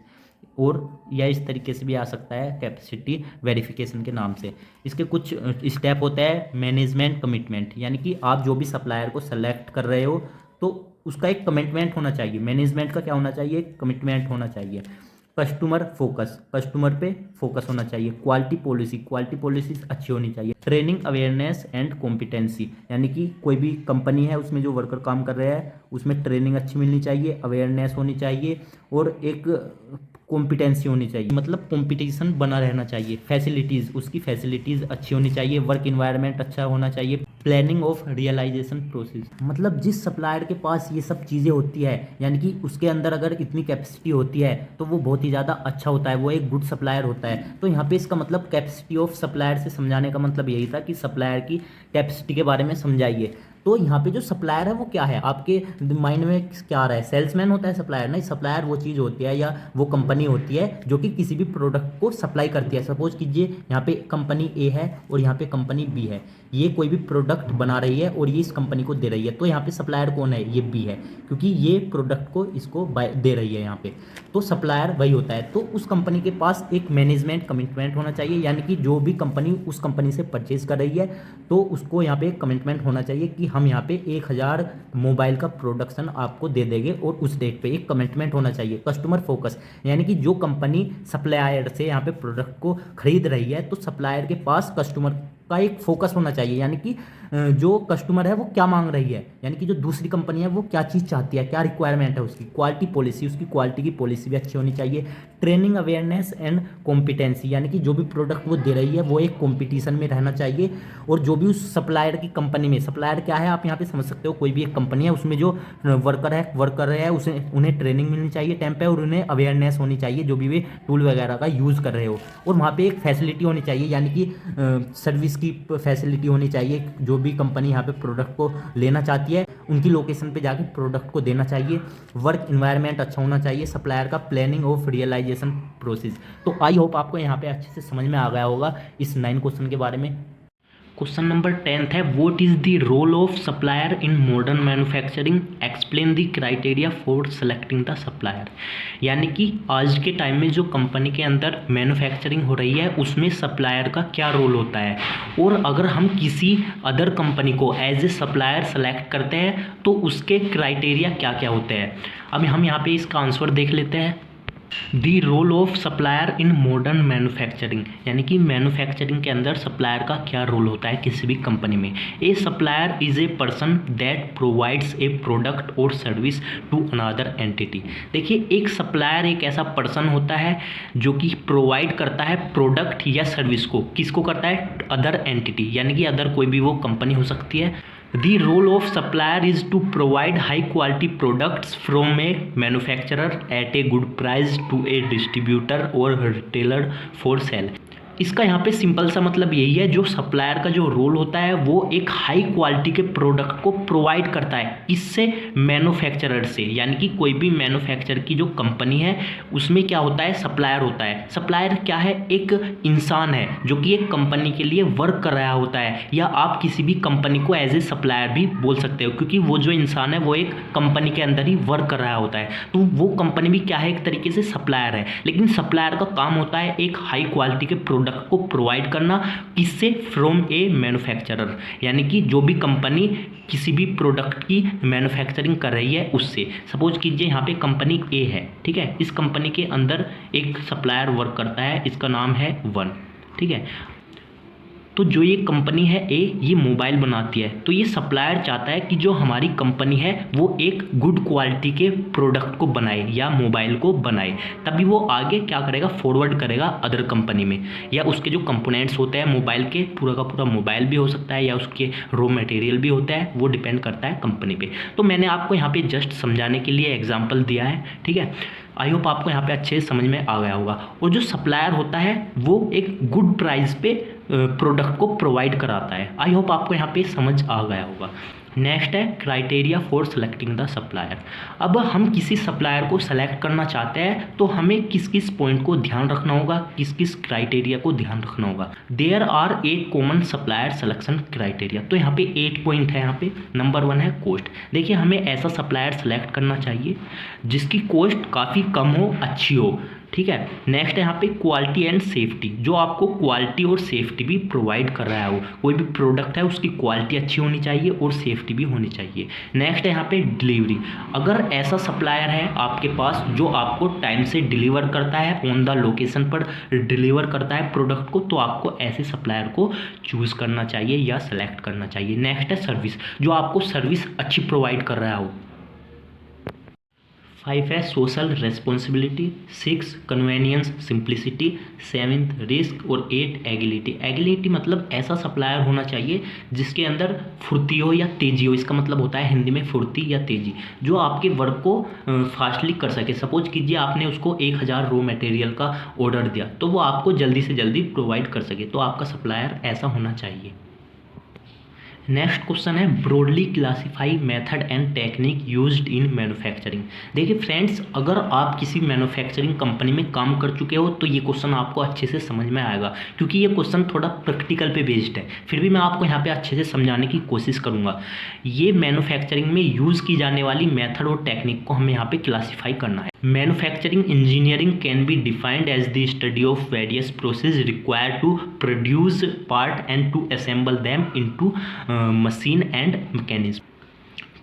और या इस तरीके से भी आ सकता है कैपेसिटी वेरिफिकेशन के नाम से। इसके कुछ स्टेप होते हैं। मैनेजमेंट कमिटमेंट, यानी कि आप जो भी सप्लायर को सेलेक्ट कर रहे हो तो उसका एक कमिटमेंट होना चाहिए। मैनेजमेंट का क्या होना चाहिए? कमिटमेंट होना चाहिए। कस्टमर फोकस, कस्टमर पे फोकस होना चाहिए। क्वालिटी पॉलिसी, क्वालिटी पॉलिसी अच्छी होनी चाहिए। ट्रेनिंग अवेयरनेस एंड कॉम्पिटेंसी, यानी कि कोई भी कंपनी है उसमें जो वर्कर काम कर रहे हैं उसमें ट्रेनिंग अच्छी मिलनी चाहिए, अवेयरनेस होनी चाहिए और एक कॉम्पिटेंसी होनी चाहिए, मतलब कॉम्पिटिशन बना रहना चाहिए। फैसिलिटीज़, उसकी फैसिलिटीज़ अच्छी होनी चाहिए। वर्क इन्वायरमेंट अच्छा होना चाहिए। प्लानिंग ऑफ रियलाइजेशन प्रोसेस, मतलब जिस सप्लायर के पास ये सब चीज़ें होती है, यानी कि उसके अंदर अगर इतनी कैपेसिटी होती है तो वो बहुत ही ज़्यादा अच्छा होता है, वो एक गुड सप्लायर होता है। तो यहाँ पे इसका मतलब कैपेसिटी ऑफ सप्लायर से समझाने का मतलब यही था कि सप्लायर की कैपेसिटी के बारे में समझाइए। तो यहाँ पे जो सप्लायर है वो क्या है, आपके माइंड में क्या आ रहा है, सेल्समैन होता है सप्लायर? नहीं, सप्लायर वो चीज़ होती है या वो कंपनी होती है जो कि किसी भी प्रोडक्ट को सप्लाई करती है। सपोज कीजिए यहाँ पे कंपनी ए है और यहाँ पे कंपनी बी है, ये कोई भी प्रोडक्ट बना रही है और ये इस कंपनी को दे रही है, तो यहाँ पे सप्लायर कौन है, ये बी है, क्योंकि ये प्रोडक्ट को इसको दे रही है यहाँ पे, तो सप्लायर वही होता है। तो उस कंपनी के पास एक मैनेजमेंट कमिटमेंट होना चाहिए, यानी कि जो भी कंपनी उस कंपनी से परचेज कर रही है तो उसको यहाँ पे एक कमिटमेंट होना चाहिए कि हम यहाँ पे 1000 मोबाइल का प्रोडक्शन आपको दे देंगे, और उस डेट पे एक कमिटमेंट होना चाहिए। कस्टमर फोकस, यानी कि जो कंपनी सप्लायर से यहाँ पे प्रोडक्ट को खरीद रही है तो सप्लायर के पास कस्टमर का एक फोकस होना चाहिए, यानी कि जो कस्टमर है वो क्या मांग रही है, यानी कि जो दूसरी कंपनी है वो क्या चीज़ चाहती है, क्या रिक्वायरमेंट है उसकी, क्वालिटी पॉलिसी, उसकी क्वालिटी की पॉलिसी भी अच्छी होनी चाहिए। ट्रेनिंग अवेयरनेस एंड कॉम्पिटेंसी, यानी कि जो भी प्रोडक्ट वो दे रही है वो एक कॉम्पिटिशन में रहना चाहिए, और जो भी उस सप्लायर की कंपनी में, सप्लायर क्या है आप यहाँ पे समझ सकते हो, कोई भी एक कंपनी है उसमें जो वर्कर है उसे उन्हें ट्रेनिंग मिलनी चाहिए टाइम पे, और उन्हें अवेयरनेस होनी चाहिए जो भी वे टूल वगैरह का यूज़ कर रहे हो, और वहाँ पे एक फैसिलिटी होनी चाहिए, यानी कि सर्विस की फैसिलिटी होनी चाहिए। जो भी कंपनी यहाँ पे प्रोडक्ट को लेना चाहती है उनकी लोकेशन पे जाके प्रोडक्ट को देना चाहिए। वर्क इन्वायरमेंट अच्छा होना चाहिए। सप्लायर का प्लानिंग ऑफ रियलाइजेशन प्रोसेस। तो आई होप आपको यहाँ पे अच्छे से समझ में आ गया होगा इस 9 क्वेश्चन के बारे में। क्वेश्चन नंबर 10 है, what is the role of supplier in modern manufacturing, explain the criteria for selecting the supplier. यानी कि आज के टाइम में जो कंपनी के अंदर मैन्युफैक्चरिंग हो रही है उसमें सप्लायर का क्या रोल होता है, और अगर हम किसी अदर कंपनी को एज ए सप्लायर सेलेक्ट करते हैं तो उसके क्राइटेरिया क्या क्या होते हैं। अब हम यहाँ पे इसका आंसर देख लेते हैं। The role of supplier in modern manufacturing, यानी कि मैन्युफैक्चरिंग के अंदर सप्लायर का क्या रोल होता है किसी भी कंपनी में। ए supplier is a person that provides a product और सर्विस टू अनदर एंटिटी। देखिए, एक सप्लायर एक ऐसा पर्सन होता है जो कि प्रोवाइड करता है प्रोडक्ट या सर्विस को, किसको करता है, अदर एंटिटी, यानी कि अदर कोई भी वो कंपनी हो सकती है। The role of supplier is to provide high quality products from a manufacturer at a good price to a distributor or retailer for sale। इसका यहाँ पे सिंपल सा मतलब यही है, जो सप्लायर का जो रोल होता है वो एक हाई क्वालिटी के प्रोडक्ट को प्रोवाइड करता है, इससे मैन्युफैक्चरर से, यानी कि कोई भी मैन्युफैक्चर की जो कंपनी है उसमें क्या होता है, सप्लायर होता है। सप्लायर क्या है, एक इंसान है जो कि एक कंपनी के लिए वर्क कर रहा होता है, या आप किसी भी कंपनी को एज ए सप्लायर भी बोल सकते हो, क्योंकि वो जो इंसान है वो एक कंपनी के अंदर ही वर्क कर रहा होता है, तो वो कंपनी भी क्या है, एक तरीके से सप्लायर है। लेकिन सप्लायर का काम होता है एक हाई क्वालिटी के प्रोडक्ट को प्रोवाइड करना, किससे, फ्रॉम ए मैन्युफैक्चरर, यानी कि जो भी कंपनी किसी भी प्रोडक्ट की मैन्युफैक्चरिंग कर रही है उससे। सपोज कीजिए यहाँ पे कंपनी ए है, ठीक है, इस कंपनी के अंदर एक सप्लायर वर्क करता है, इसका नाम है वन, ठीक है। तो जो ये कंपनी है ए, ये मोबाइल बनाती है, तो ये सप्लायर चाहता है कि जो हमारी कंपनी है वो एक गुड क्वालिटी के प्रोडक्ट को बनाए या मोबाइल को बनाए, तभी वो आगे क्या करेगा, फॉरवर्ड करेगा अदर कंपनी में, या उसके जो कंपोनेंट्स होते हैं मोबाइल के, पूरा का पूरा मोबाइल भी हो सकता है या उसके रॉ मटेरियल भी होता है, वो डिपेंड करता है कंपनी पे। तो मैंने आपको यहाँ पे जस्ट समझाने के लिए एग्जाम्पल दिया है, ठीक है। आई होप आपको यहाँ पे अच्छे से समझ में आ गया होगा। और जो सप्लायर होता है वो एक गुड प्राइस पे प्रोडक्ट को प्रोवाइड कराता है। आई होप आपको यहाँ पे समझ आ गया होगा। नेक्स्ट है criteria for selecting the supplier. अब हम किसी सप्लायर को सेलेक्ट करना चाहते हैं तो हमें किस किस पॉइंट को ध्यान रखना होगा, किस किस क्राइटेरिया को ध्यान रखना होगा। There are 8 common supplier selection criteria. तो यहाँ पे 8 पॉइंट है। यहाँ पे नंबर 1 है कॉस्ट। देखिए, हमें ऐसा सप्लायर सेलेक्ट करना चाहिए जिसकी कॉस्ट काफ़ी कम हो, अच्छी हो, ठीक है। नेक्स्ट है यहाँ पे क्वालिटी एंड सेफ्टी, जो आपको क्वालिटी और सेफ्टी भी प्रोवाइड कर रहा हो। कोई भी प्रोडक्ट है उसकी क्वालिटी अच्छी होनी चाहिए और सेफ्टी भी होनी चाहिए। नेक्स्ट है यहाँ पे डिलीवरी। अगर ऐसा सप्लायर है आपके पास जो आपको टाइम से डिलीवर करता है, ऑन द लोकेशन पर डिलीवर करता है प्रोडक्ट को, तो आपको ऐसे सप्लायर को चूज़ करना चाहिए या सेलेक्ट करना चाहिए। नेक्स्ट है सर्विस, जो आपको सर्विस अच्छी प्रोवाइड कर रहा हो। 5 है social responsibility, 6 convenience simplicity, 7 risk और 8 एगिलिटी। एगिलिटी मतलब ऐसा सप्लायर होना चाहिए जिसके अंदर फुर्ती हो या तेज़ी हो। इसका मतलब होता है हिंदी में फुर्ती या तेज़ी, जो आपके वर्क को फास्टली कर सके। सपोज कीजिए आपने उसको 1000 रॉ मटेरियल का ऑर्डर दिया, तो वो आपको जल्दी से जल्दी प्रोवाइड कर सके, तो आपका सप्लायर ऐसा होना चाहिए। नेक्स्ट क्वेश्चन है broadly classify method and technique used in manufacturing. देखिए फ्रेंड्स, अगर आप किसी मैन्युफैक्चरिंग कंपनी में काम कर चुके हो तो ये क्वेश्चन आपको अच्छे से समझ में आएगा, क्योंकि ये क्वेश्चन थोड़ा प्रैक्टिकल पे बेस्ड है। फिर भी मैं आपको यहाँ पे अच्छे से समझाने की कोशिश करूँगा। ये मैन्युफैक्चरिंग में यूज़ की जाने वाली मेथड और टेक्निक को हमें यहाँ पे क्लासीफाई करना है। Manufacturing engineering can be defined as the study of various process required to produce part and to assemble them into machine and mechanism.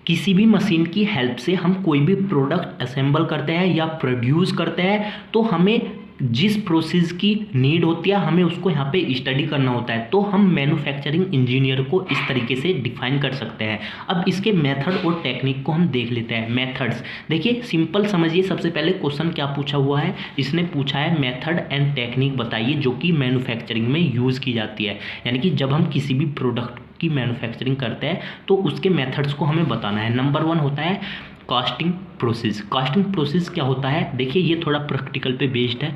किसी भी मशीन की हेल्प से हम कोई भी प्रोडक्ट असेंबल करते हैं या प्रोड्यूस करते हैं, तो हमें जिस प्रोसेस की नीड होती है हमें उसको यहाँ पे स्टडी करना होता है। तो हम मैन्युफैक्चरिंग इंजीनियर को इस तरीके से डिफाइन कर सकते हैं। अब इसके मेथड और टेक्निक को हम देख लेते हैं। मेथड्स देखिए, सिंपल समझिए। सबसे पहले क्वेश्चन क्या पूछा हुआ है, इसने पूछा है मेथड एंड टेक्निक बताइए जो कि मैन्युफैक्चरिंग में यूज़ की जाती है। यानी कि जब हम किसी भी प्रोडक्ट की मैन्युफैक्चरिंग करते हैं तो उसके मेथड्स को हमें बताना है। नंबर 1 होता है कास्टिंग प्रोसेस। कास्टिंग प्रोसेस क्या होता है, देखिए ये थोड़ा प्रैक्टिकल पे बेस्ड है।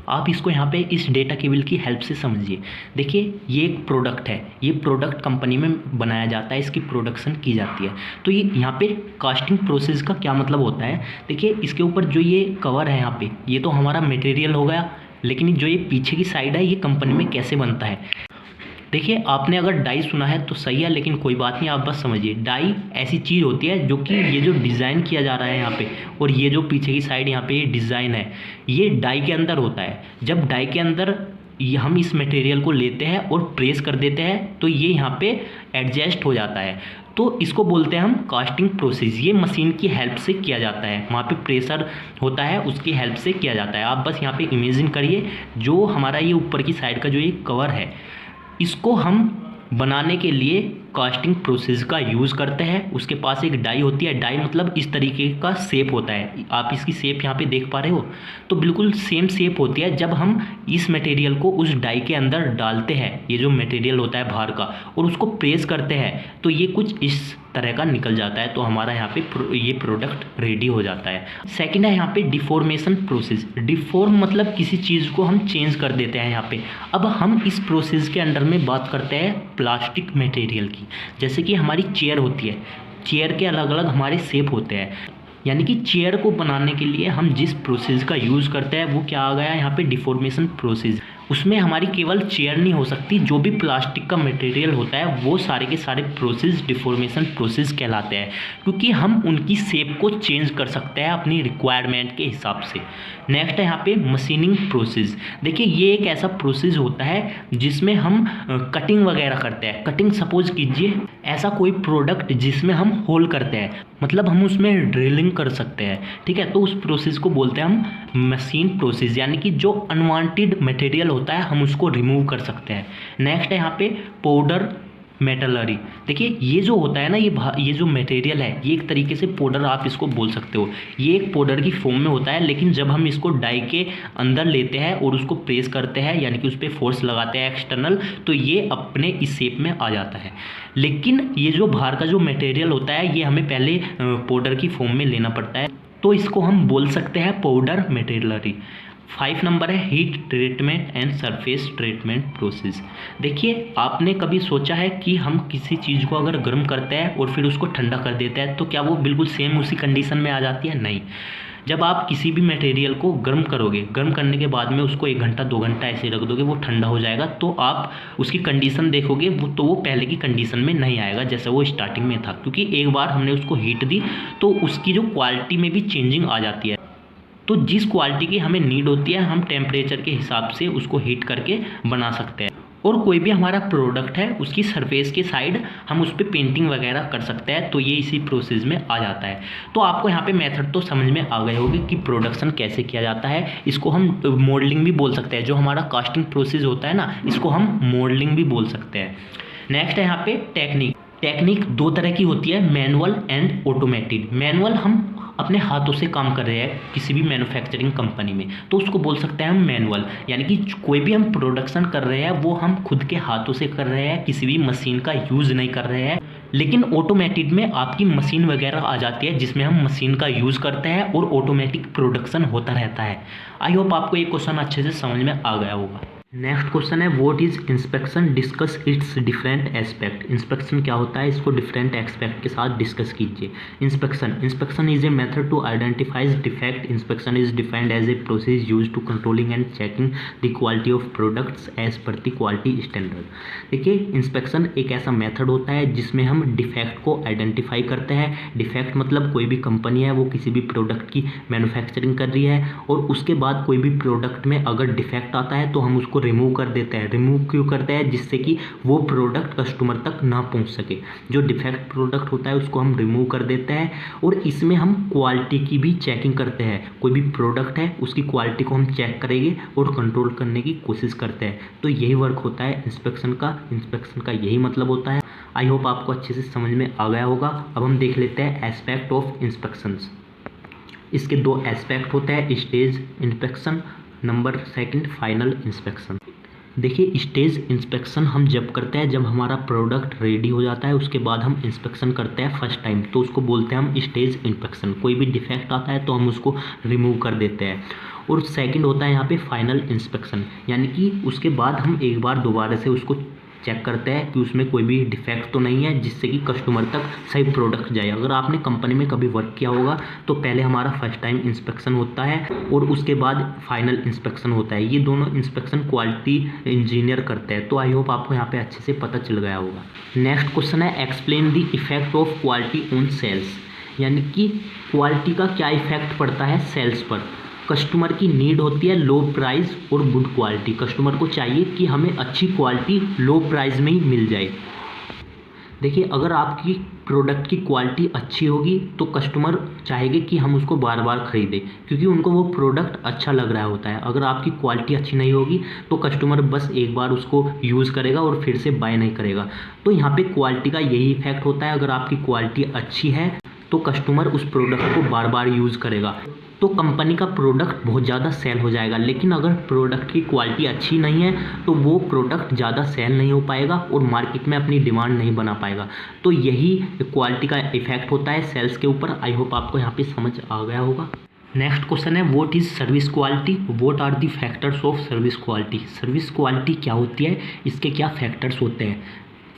आप इसको यहाँ पे इस डेटा केबल की हेल्प से समझिए। देखिए ये एक प्रोडक्ट है, ये प्रोडक्ट कंपनी में बनाया जाता है, इसकी प्रोडक्शन की जाती है। तो ये यहाँ पे कास्टिंग प्रोसेस का क्या मतलब होता है, देखिए इसके ऊपर जो ये कवर है यहाँ पे, ये तो हमारा मटेरियल हो गया, लेकिन जो ये पीछे की साइड है ये कंपनी में कैसे बनता है। देखिए आपने अगर डाई सुना है तो सही है, लेकिन कोई बात नहीं, आप बस समझिए। डाई ऐसी चीज़ होती है जो कि ये जो डिज़ाइन किया जा रहा है यहाँ पे, और ये जो पीछे की साइड यहाँ पे ये डिज़ाइन है, ये डाई के अंदर होता है। जब डाई के अंदर हम इस मटेरियल को लेते हैं और प्रेस कर देते हैं तो ये यहाँ पे एडजस्ट हो जाता है, तो इसको बोलते हैं हम कास्टिंग प्रोसेस। ये मशीन की हेल्प से किया जाता है, वहाँ पे प्रेशर होता है, उसकी हेल्प से किया जाता है। आप बस यहाँ पे इमेजिन करिए, जो हमारा ये ऊपर की साइड का जो ये कवर है, इसको हम बनाने के लिए कास्टिंग प्रोसेस का यूज़ करते हैं। उसके पास एक डाई होती है, डाई मतलब इस तरीके का शेप होता है। आप इसकी शेप यहाँ पे देख पा रहे हो, तो बिल्कुल सेम शेप होती है। जब हम इस मटेरियल को उस डाई के अंदर डालते हैं, ये जो मटेरियल होता है बाहर का, और उसको प्रेस करते हैं तो ये कुछ इस तरह का निकल जाता है, तो हमारा यहाँ पे ये प्रोडक्ट रेडी हो जाता है। सेकंड है यहाँ पे डिफॉर्मेशन प्रोसेस। डिफॉर्म मतलब किसी चीज़ को हम चेंज कर देते हैं यहाँ पे। अब हम इस प्रोसेस के अंडर में बात करते हैं प्लास्टिक मटेरियल की। जैसे कि हमारी चेयर होती है, चेयर के अलग अलग हमारे शेप होते हैं, यानी कि चेयर को बनाने के लिए हम जिस प्रोसेस का यूज़ करते हैं वो क्या आ गया यहाँ पे, डिफॉर्मेशन प्रोसेस। उसमें हमारी केवल चेयर नहीं हो सकती, जो भी प्लास्टिक का मटेरियल होता है वो सारे के सारे प्रोसेस डिफॉर्मेशन प्रोसेस कहलाते हैं, क्योंकि हम उनकी शेप को चेंज कर सकते हैं अपनी रिक्वायरमेंट के हिसाब से। नेक्स्ट है यहाँ पे मशीनिंग प्रोसेस। देखिए ये एक ऐसा प्रोसेस होता है जिसमें हम कटिंग वगैरह करते हैं। कटिंग सपोज कीजिए ऐसा कोई प्रोडक्ट जिसमें हम होल करते हैं, मतलब हम उसमें ड्रिलिंग कर सकते हैं, ठीक है, तो उस प्रोसेस को बोलते हैं हम मशीन प्रोसेस। यानी कि जो अनवांटेड मटेरियल होता है हम उसको रिमूव कर सकते हैं। नेक्स्ट है यहाँ पे पाउडर मेटलरी। देखिए ये जो होता है ना, ये जो मटेरियल है ये एक तरीके से पाउडर आप इसको बोल सकते हो। ये एक पाउडर की फॉर्म में होता है, लेकिन जब हम इसको डाई के अंदर लेते हैं और उसको प्रेस करते हैं, यानी कि उस पर फोर्स लगाते हैं एक्सटर्नल, तो ये अपने इस शेप में आ जाता है। लेकिन ये जो बाहर का जो मटेरियल होता है ये हमें पहले पाउडर की फॉर्म में लेना पड़ता है, तो इसको हम बोल सकते हैं पाउडर मेटेरियलरी। 5 नंबर है heat treatment and surface treatment process. देखिए आपने कभी सोचा है कि हम किसी चीज़ को अगर गर्म करते हैं और फिर उसको ठंडा कर देते हैं तो क्या वो बिल्कुल सेम उसी कंडीशन में आ जाती है? नहीं। जब आप किसी भी मटेरियल को गर्म करोगे, गर्म करने के बाद में उसको 1 घंटा 2 घंटा ऐसे रख दोगे, वो ठंडा हो जाएगा, तो आप उसकी कंडीशन देखोगे वो पहले की कंडीशन में नहीं आएगा जैसे वो स्टार्टिंग में था, क्योंकि एक बार हमने उसको हीट दी तो उसकी जो क्वालिटी में भी चेंजिंग आ जाती है। तो जिस क्वालिटी की हमें नीड होती है हम टेम्परेचर के हिसाब से उसको हीट करके बना सकते हैं। और कोई भी हमारा प्रोडक्ट है उसकी सरफेस के साइड हम उस पर पेंटिंग वगैरह कर सकते हैं, तो ये इसी प्रोसेस में आ जाता है। तो आपको यहाँ पे मेथड तो समझ में आ गए होंगे कि प्रोडक्शन कैसे किया जाता है। इसको हम मॉडलिंग भी बोल सकते हैं, जो हमारा कास्टिंग प्रोसेस होता है ना, इसको हम मॉडलिंग भी बोल सकते हैं। नेक्स्ट है यहाँ पे टेक्निक। टेक्निक 2 तरह की होती है, मैनुअल एंड ऑटोमेटेड। मैनुअल हम अपने हाथों से काम कर रहे हैं किसी भी मैन्युफैक्चरिंग कंपनी में, तो उसको बोल सकते हैं हम मैनुअल। यानी कि कोई भी हम प्रोडक्शन कर रहे हैं वो हम खुद के हाथों से कर रहे हैं, किसी भी मशीन का यूज़ नहीं कर रहे हैं। लेकिन ऑटोमेटिक में आपकी मशीन वगैरह आ जाती है जिसमें हम मशीन का यूज़ करते हैं और ऑटोमेटिक प्रोडक्शन होता रहता है। आई होप आपको ये क्वेश्चन अच्छे से समझ में आ गया होगा। नेक्स्ट क्वेश्चन है what is inspection, discuss its different aspect. Inspection क्या होता है, इसको डिफरेंट एस्पेक्ट के साथ डिस्कस कीजिए। Inspection is a method to identify defect. Inspection is defined as a process use to controlling and checking the quality of products as per the quality standard. देखिए, inspection एक ऐसा method होता है जिसमें हम डिफेक्ट को identify करते हैं। डिफेक्ट मतलब कोई भी कंपनी है वो किसी भी प्रोडक्ट की मैन्युफैक्चरिंग कर रही है और उसके बाद कोई भी प्रोडक्ट में अगर डिफेक्ट आता है तो हम उसको रिमूव कर देते हैं। रिमूव क्यों करते हैं, जिससे कि वो प्रोडक्ट कस्टमर तक ना पहुंच सके। जो डिफेक्ट प्रोडक्ट होता है उसको हम रिमूव कर देते हैं और इसमें हम क्वालिटी की भी चेकिंग करते हैं। कोई भी प्रोडक्ट है उसकी क्वालिटी को हम चेक करेंगे और कंट्रोल करने की कोशिश करते हैं। तो यही वर्क होता है इंस्पेक्शन का यही मतलब होता है। आई होप आपको अच्छे से समझ में आ गया होगा। अब हम देख लेते हैं एस्पेक्ट ऑफ इंस्पेक्शंस। इसके दो एस्पेक्ट होते हैं, stage inspection, number second final inspection. देखिए, स्टेज इंस्पेक्शन हम जब करते हैं जब हमारा प्रोडक्ट रेडी हो जाता है, उसके बाद हम इंस्पेक्शन करते हैं फर्स्ट टाइम, तो उसको बोलते हैं हम स्टेज इंस्पेक्शन। कोई भी डिफेक्ट आता है तो हम उसको रिमूव कर देते हैं। और सेकंड होता है यहाँ पे फाइनल इंस्पेक्शन, यानी कि उसके बाद हम एक बार दोबारा से उसको चेक करते हैं कि उसमें कोई भी डिफेक्ट तो नहीं है, जिससे कि कस्टमर तक सही प्रोडक्ट जाए। अगर आपने कंपनी में कभी वर्क किया होगा तो पहले हमारा फर्स्ट टाइम इंस्पेक्शन होता है और उसके बाद फाइनल इंस्पेक्शन होता है। ये दोनों इंस्पेक्शन क्वालिटी इंजीनियर करते हैं। तो आई होप आपको यहाँ पे अच्छे से पता चल गया होगा। नेक्स्ट क्वेश्चन है explain the effect of quality on sales, यानी कि क्वालिटी का क्या इफेक्ट पड़ता है सेल्स पर। कस्टमर की नीड होती है लो प्राइस और गुड क्वालिटी। कस्टमर को चाहिए कि हमें अच्छी क्वालिटी लो प्राइस में ही मिल जाए। देखिए, अगर आपकी प्रोडक्ट की क्वालिटी अच्छी होगी तो कस्टमर चाहेंगे कि हम उसको बार बार खरीदें, क्योंकि उनको वो प्रोडक्ट अच्छा लग रहा होता है। अगर आपकी क्वालिटी अच्छी नहीं होगी तो कस्टमर बस एक बार उसको यूज़ करेगा और फिर से बाय नहीं करेगा। तो यहाँ पे क्वालिटी का यही इफेक्ट होता है। अगर आपकी क्वालिटी अच्छी है तो कस्टमर उस प्रोडक्ट को बार बार यूज़ करेगा, तो कंपनी का प्रोडक्ट बहुत ज़्यादा सेल हो जाएगा। लेकिन अगर प्रोडक्ट की क्वालिटी अच्छी नहीं है तो वो प्रोडक्ट ज़्यादा सेल नहीं हो पाएगा और मार्केट में अपनी डिमांड नहीं बना पाएगा। तो यही क्वालिटी का इफेक्ट होता है सेल्स के ऊपर। आई होप आपको यहाँ पे समझ आ गया होगा। नेक्स्ट क्वेश्चन है what is service quality, what are the factors of service quality. Service quality क्या होती है, इसके क्या फैक्टर्स होते हैं।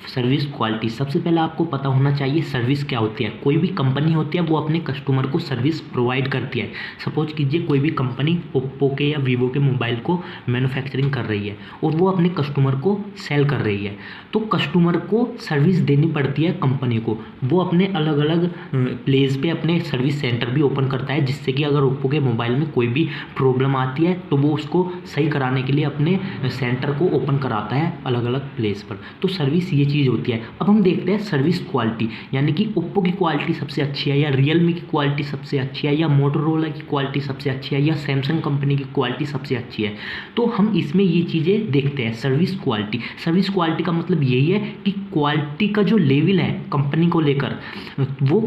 सर्विस क्वालिटी, सबसे पहले आपको पता होना चाहिए सर्विस क्या होती है। कोई भी कंपनी होती है वो अपने कस्टमर को सर्विस प्रोवाइड करती है। सपोज कीजिए कोई भी कंपनी ओप्पो के या वीवो के मोबाइल को मैन्युफैक्चरिंग कर रही है और वो अपने कस्टमर को सेल कर रही है, तो कस्टमर को सर्विस देनी पड़ती है कंपनी को। वो अपने अलग अलग प्लेस पे अपने सर्विस सेंटर भी ओपन करता है, जिससे कि अगर ओप्पो के मोबाइल में कोई भी प्रॉब्लम आती है तो वो उसको सही कराने के लिए अपने सेंटर को ओपन कराता है अलग अलग प्लेस पर। तो सर्विस ये चीज़ होती है। अब हम देखते हैं सर्विस क्वालिटी, यानी कि ओप्पो की क्वालिटी सबसे अच्छी है या रियलमी की क्वालिटी सबसे अच्छी है या मोटोरोला की क्वालिटी सबसे अच्छी है या सैमसंग कंपनी की क्वालिटी सबसे अच्छी है। तो हम इसमें ये चीज़ें देखते हैं सर्विस क्वालिटी। सर्विस क्वालिटी का मतलब यही है कि क्वालिटी का जो लेवल है कंपनी को लेकर वो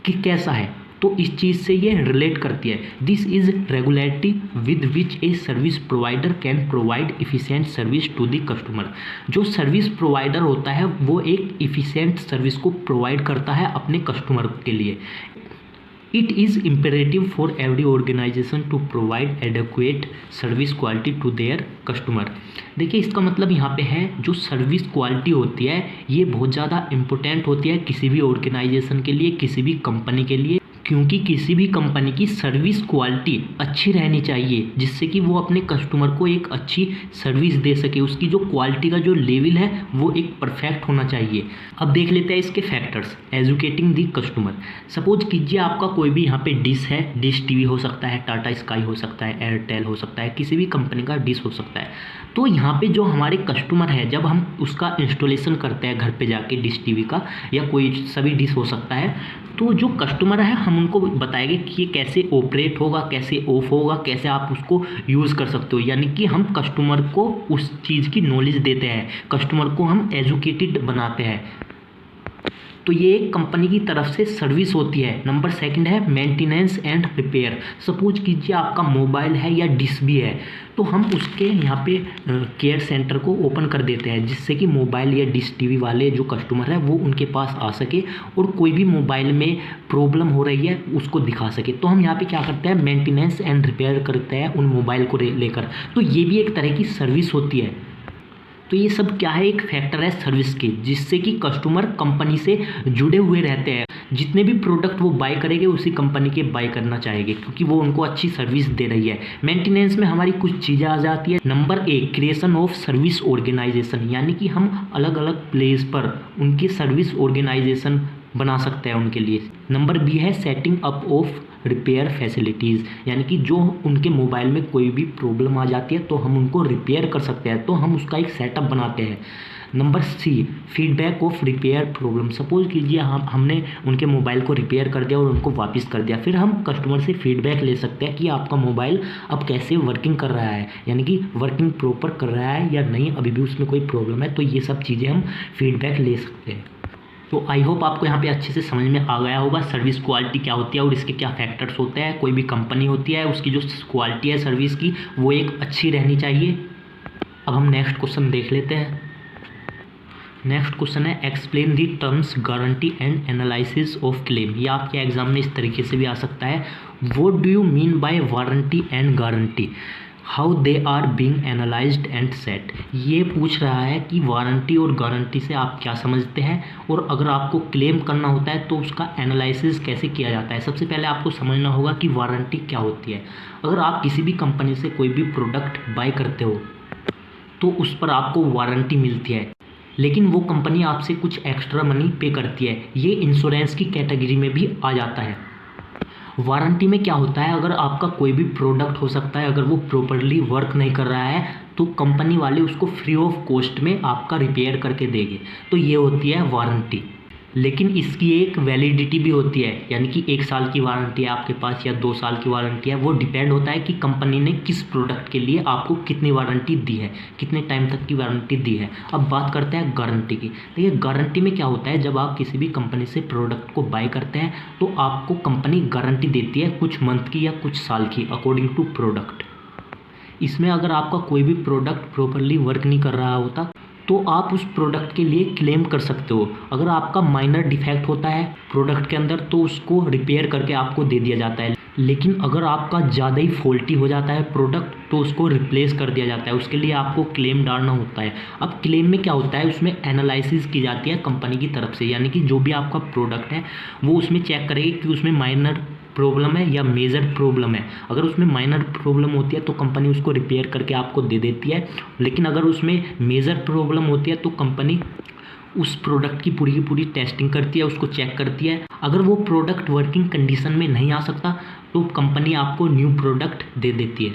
कि कैसा है, तो इस चीज़ से ये रिलेट करती है। This is regularity with which a service provider can provide efficient service to the customer. जो सर्विस प्रोवाइडर होता है वो एक इफिशिएंट सर्विस को प्रोवाइड करता है अपने कस्टमर के लिए। It is imperative for every organisation to provide adequate service quality to their customer. देखिए, इसका मतलब यहाँ पे है जो सर्विस क्वालिटी होती है ये बहुत ज़्यादा इम्पोर्टेंट होती है किसी भी ऑर्गेनाइजेशन के लिए, किसी भी कंपनी के लिए, क्योंकि किसी भी कंपनी की सर्विस क्वालिटी अच्छी रहनी चाहिए जिससे कि वो अपने कस्टमर को एक अच्छी सर्विस दे सके। उसकी जो क्वालिटी का जो लेवल है वो एक परफेक्ट होना चाहिए। अब देख लेते हैं इसके factors. Educating the customer, suppose कीजिए आपका कोई भी यहाँ पे डिश है, डिश टीवी हो सकता है, टाटा स्काई हो सकता है, एयरटेल हो सकता है, किसी भी कंपनी का डिश हो सकता है। तो यहाँ पे जो हमारे कस्टमर है जब हम उसका इंस्टॉलेशन करते हैं घर पे जाके डिश टीवी का या कोई सभी डिश हो सकता है, तो जो कस्टमर है हम उनको बताएंगे कि ये कैसे ऑपरेट होगा, कैसे ऑफ होगा, कैसे आप उसको यूज़ कर सकते हो। यानी कि हम कस्टमर को उस चीज़ की नॉलेज देते हैं, कस्टमर को हम एजुकेटेड बनाते हैं। तो ये एक कंपनी की तरफ से सर्विस होती है। नंबर सेकंड है मेंटेनेंस एंड रिपेयर। सपोज कीजिए आपका मोबाइल है या डिश भी है, तो हम उसके यहाँ पे केयर सेंटर को ओपन कर देते हैं, जिससे कि मोबाइल या डिश टीवी वाले जो कस्टमर है वो उनके पास आ सके और कोई भी मोबाइल में प्रॉब्लम हो रही है उसको दिखा सके। तो हम यहाँ पे क्या करते हैं, मेंटेनेंस एंड रिपेयर करते हैं उन मोबाइल को लेकर। तो ये भी एक तरह की सर्विस होती है। तो ये सब क्या है, एक फैक्टर है सर्विस के, जिससे कि कस्टमर कंपनी से जुड़े हुए रहते हैं। जितने भी प्रोडक्ट वो बाय करेंगे उसी कंपनी के बाय करना चाहेंगे, क्योंकि वो उनको अच्छी सर्विस दे रही है। मेंटेनेंस में हमारी कुछ चीज़ें आ जाती है। Number 1 creation of service organisation, यानी कि हम अलग अलग प्लेस पर उनकी सर्विस ऑर्गेनाइजेशन बना सकते हैं उनके लिए। नंबर बी है setting up of repair facilities, यानी कि जो उनके मोबाइल में कोई भी प्रॉब्लम आ जाती है तो हम उनको रिपेयर कर सकते हैं, तो हम उसका एक सेटअप बनाते हैं। Number C feedback of repair problem. Suppose कीजिए हमने उनके मोबाइल को रिपेयर कर दिया और उनको वापस कर दिया, फिर हम कस्टमर से फीडबैक ले सकते हैं कि आपका मोबाइल अब कैसे वर्किंग कर रहा है, यानी कि वर्किंग प्रॉपर कर रहा है या नहीं, अभी भी उसमें कोई प्रॉब्लम है। तो ये सब चीज़ें हम फीडबैक ले सकते हैं। तो आई होप आपको यहाँ पे अच्छे से समझ में आ गया होगा सर्विस क्वालिटी क्या होती है और इसके क्या फैक्टर्स होते हैं। कोई भी कंपनी होती है उसकी जो क्वालिटी है सर्विस की वो एक अच्छी रहनी चाहिए। अब हम नेक्स्ट क्वेश्चन देख लेते हैं। नेक्स्ट क्वेश्चन है explain the terms guarantee and analysis of claim. ये आपके एग्जाम में इस तरीके से भी आ सकता है, what do you mean by warranty and guarantee, how they are being analysed and set. ये पूछ रहा है कि वारंटी और गारंटी से आप क्या समझते हैं, और अगर आपको क्लेम करना होता है तो उसका एनालिसिस कैसे किया जाता है। सबसे पहले आपको समझना होगा कि वारंटी क्या होती है। अगर आप किसी भी कंपनी से कोई भी प्रोडक्ट बाय करते हो तो उस पर आपको वारंटी मिलती है, लेकिन वो कंपनी आपसे कुछ एक्स्ट्रा मनी पे करती है। ये इंश्योरेंस की कैटेगरी में भी आ जाता है। वारंटी में क्या होता है, अगर आपका कोई भी प्रोडक्ट हो सकता है, अगर वो प्रॉपरली वर्क नहीं कर रहा है तो कंपनी वाले उसको फ्री ऑफ कॉस्ट में आपका रिपेयर करके देंगे, तो ये होती है वारंटी। लेकिन इसकी एक वैलिडिटी भी होती है, यानी कि 1 साल की वारंटी है आपके पास या 2 साल की वारंटी है। वो डिपेंड होता है कि कंपनी ने किस प्रोडक्ट के लिए आपको कितनी वारंटी दी है, कितने टाइम तक की वारंटी दी है। अब बात करते हैं गारंटी की। देखिए गारंटी में क्या होता है, जब आप किसी भी कंपनी से प्रोडक्ट को बाय करते हैं तो आपको कंपनी गारंटी देती है कुछ मंथ की या कुछ साल की, अकॉर्डिंग टू प्रोडक्ट। इसमें अगर आपका कोई भी प्रोडक्ट प्रॉपरली वर्क नहीं कर रहा होता तो आप उस प्रोडक्ट के लिए क्लेम कर सकते हो। अगर आपका माइनर डिफेक्ट होता है प्रोडक्ट के अंदर तो उसको रिपेयर करके आपको दे दिया जाता है, लेकिन अगर आपका ज़्यादा ही फॉल्टी हो जाता है प्रोडक्ट तो उसको रिप्लेस कर दिया जाता है। उसके लिए आपको क्लेम डालना होता है। अब क्लेम में क्या होता है, उसमें एनालिसिस की जाती है कंपनी की तरफ से, यानी कि जो भी आपका प्रोडक्ट है वो उसमें चेक करेगी कि उसमें माइनर प्रॉब्लम है या मेजर प्रॉब्लम है। अगर उसमें माइनर प्रॉब्लम होती है तो कंपनी उसको रिपेयर करके आपको दे देती है, लेकिन अगर उसमें मेजर प्रॉब्लम होती है तो कंपनी उस प्रोडक्ट की पूरी टेस्टिंग करती है, उसको चेक करती है। अगर वो प्रोडक्ट वर्किंग कंडीशन में नहीं आ सकता तो कंपनी आपको न्यू प्रोडक्ट दे देती है,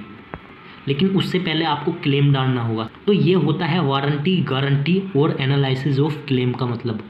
लेकिन उससे पहले आपको क्लेम डालना होगा। तो ये होता है वारंटी, गारंटी और एनालिसिस ऑफ क्लेम का मतलब।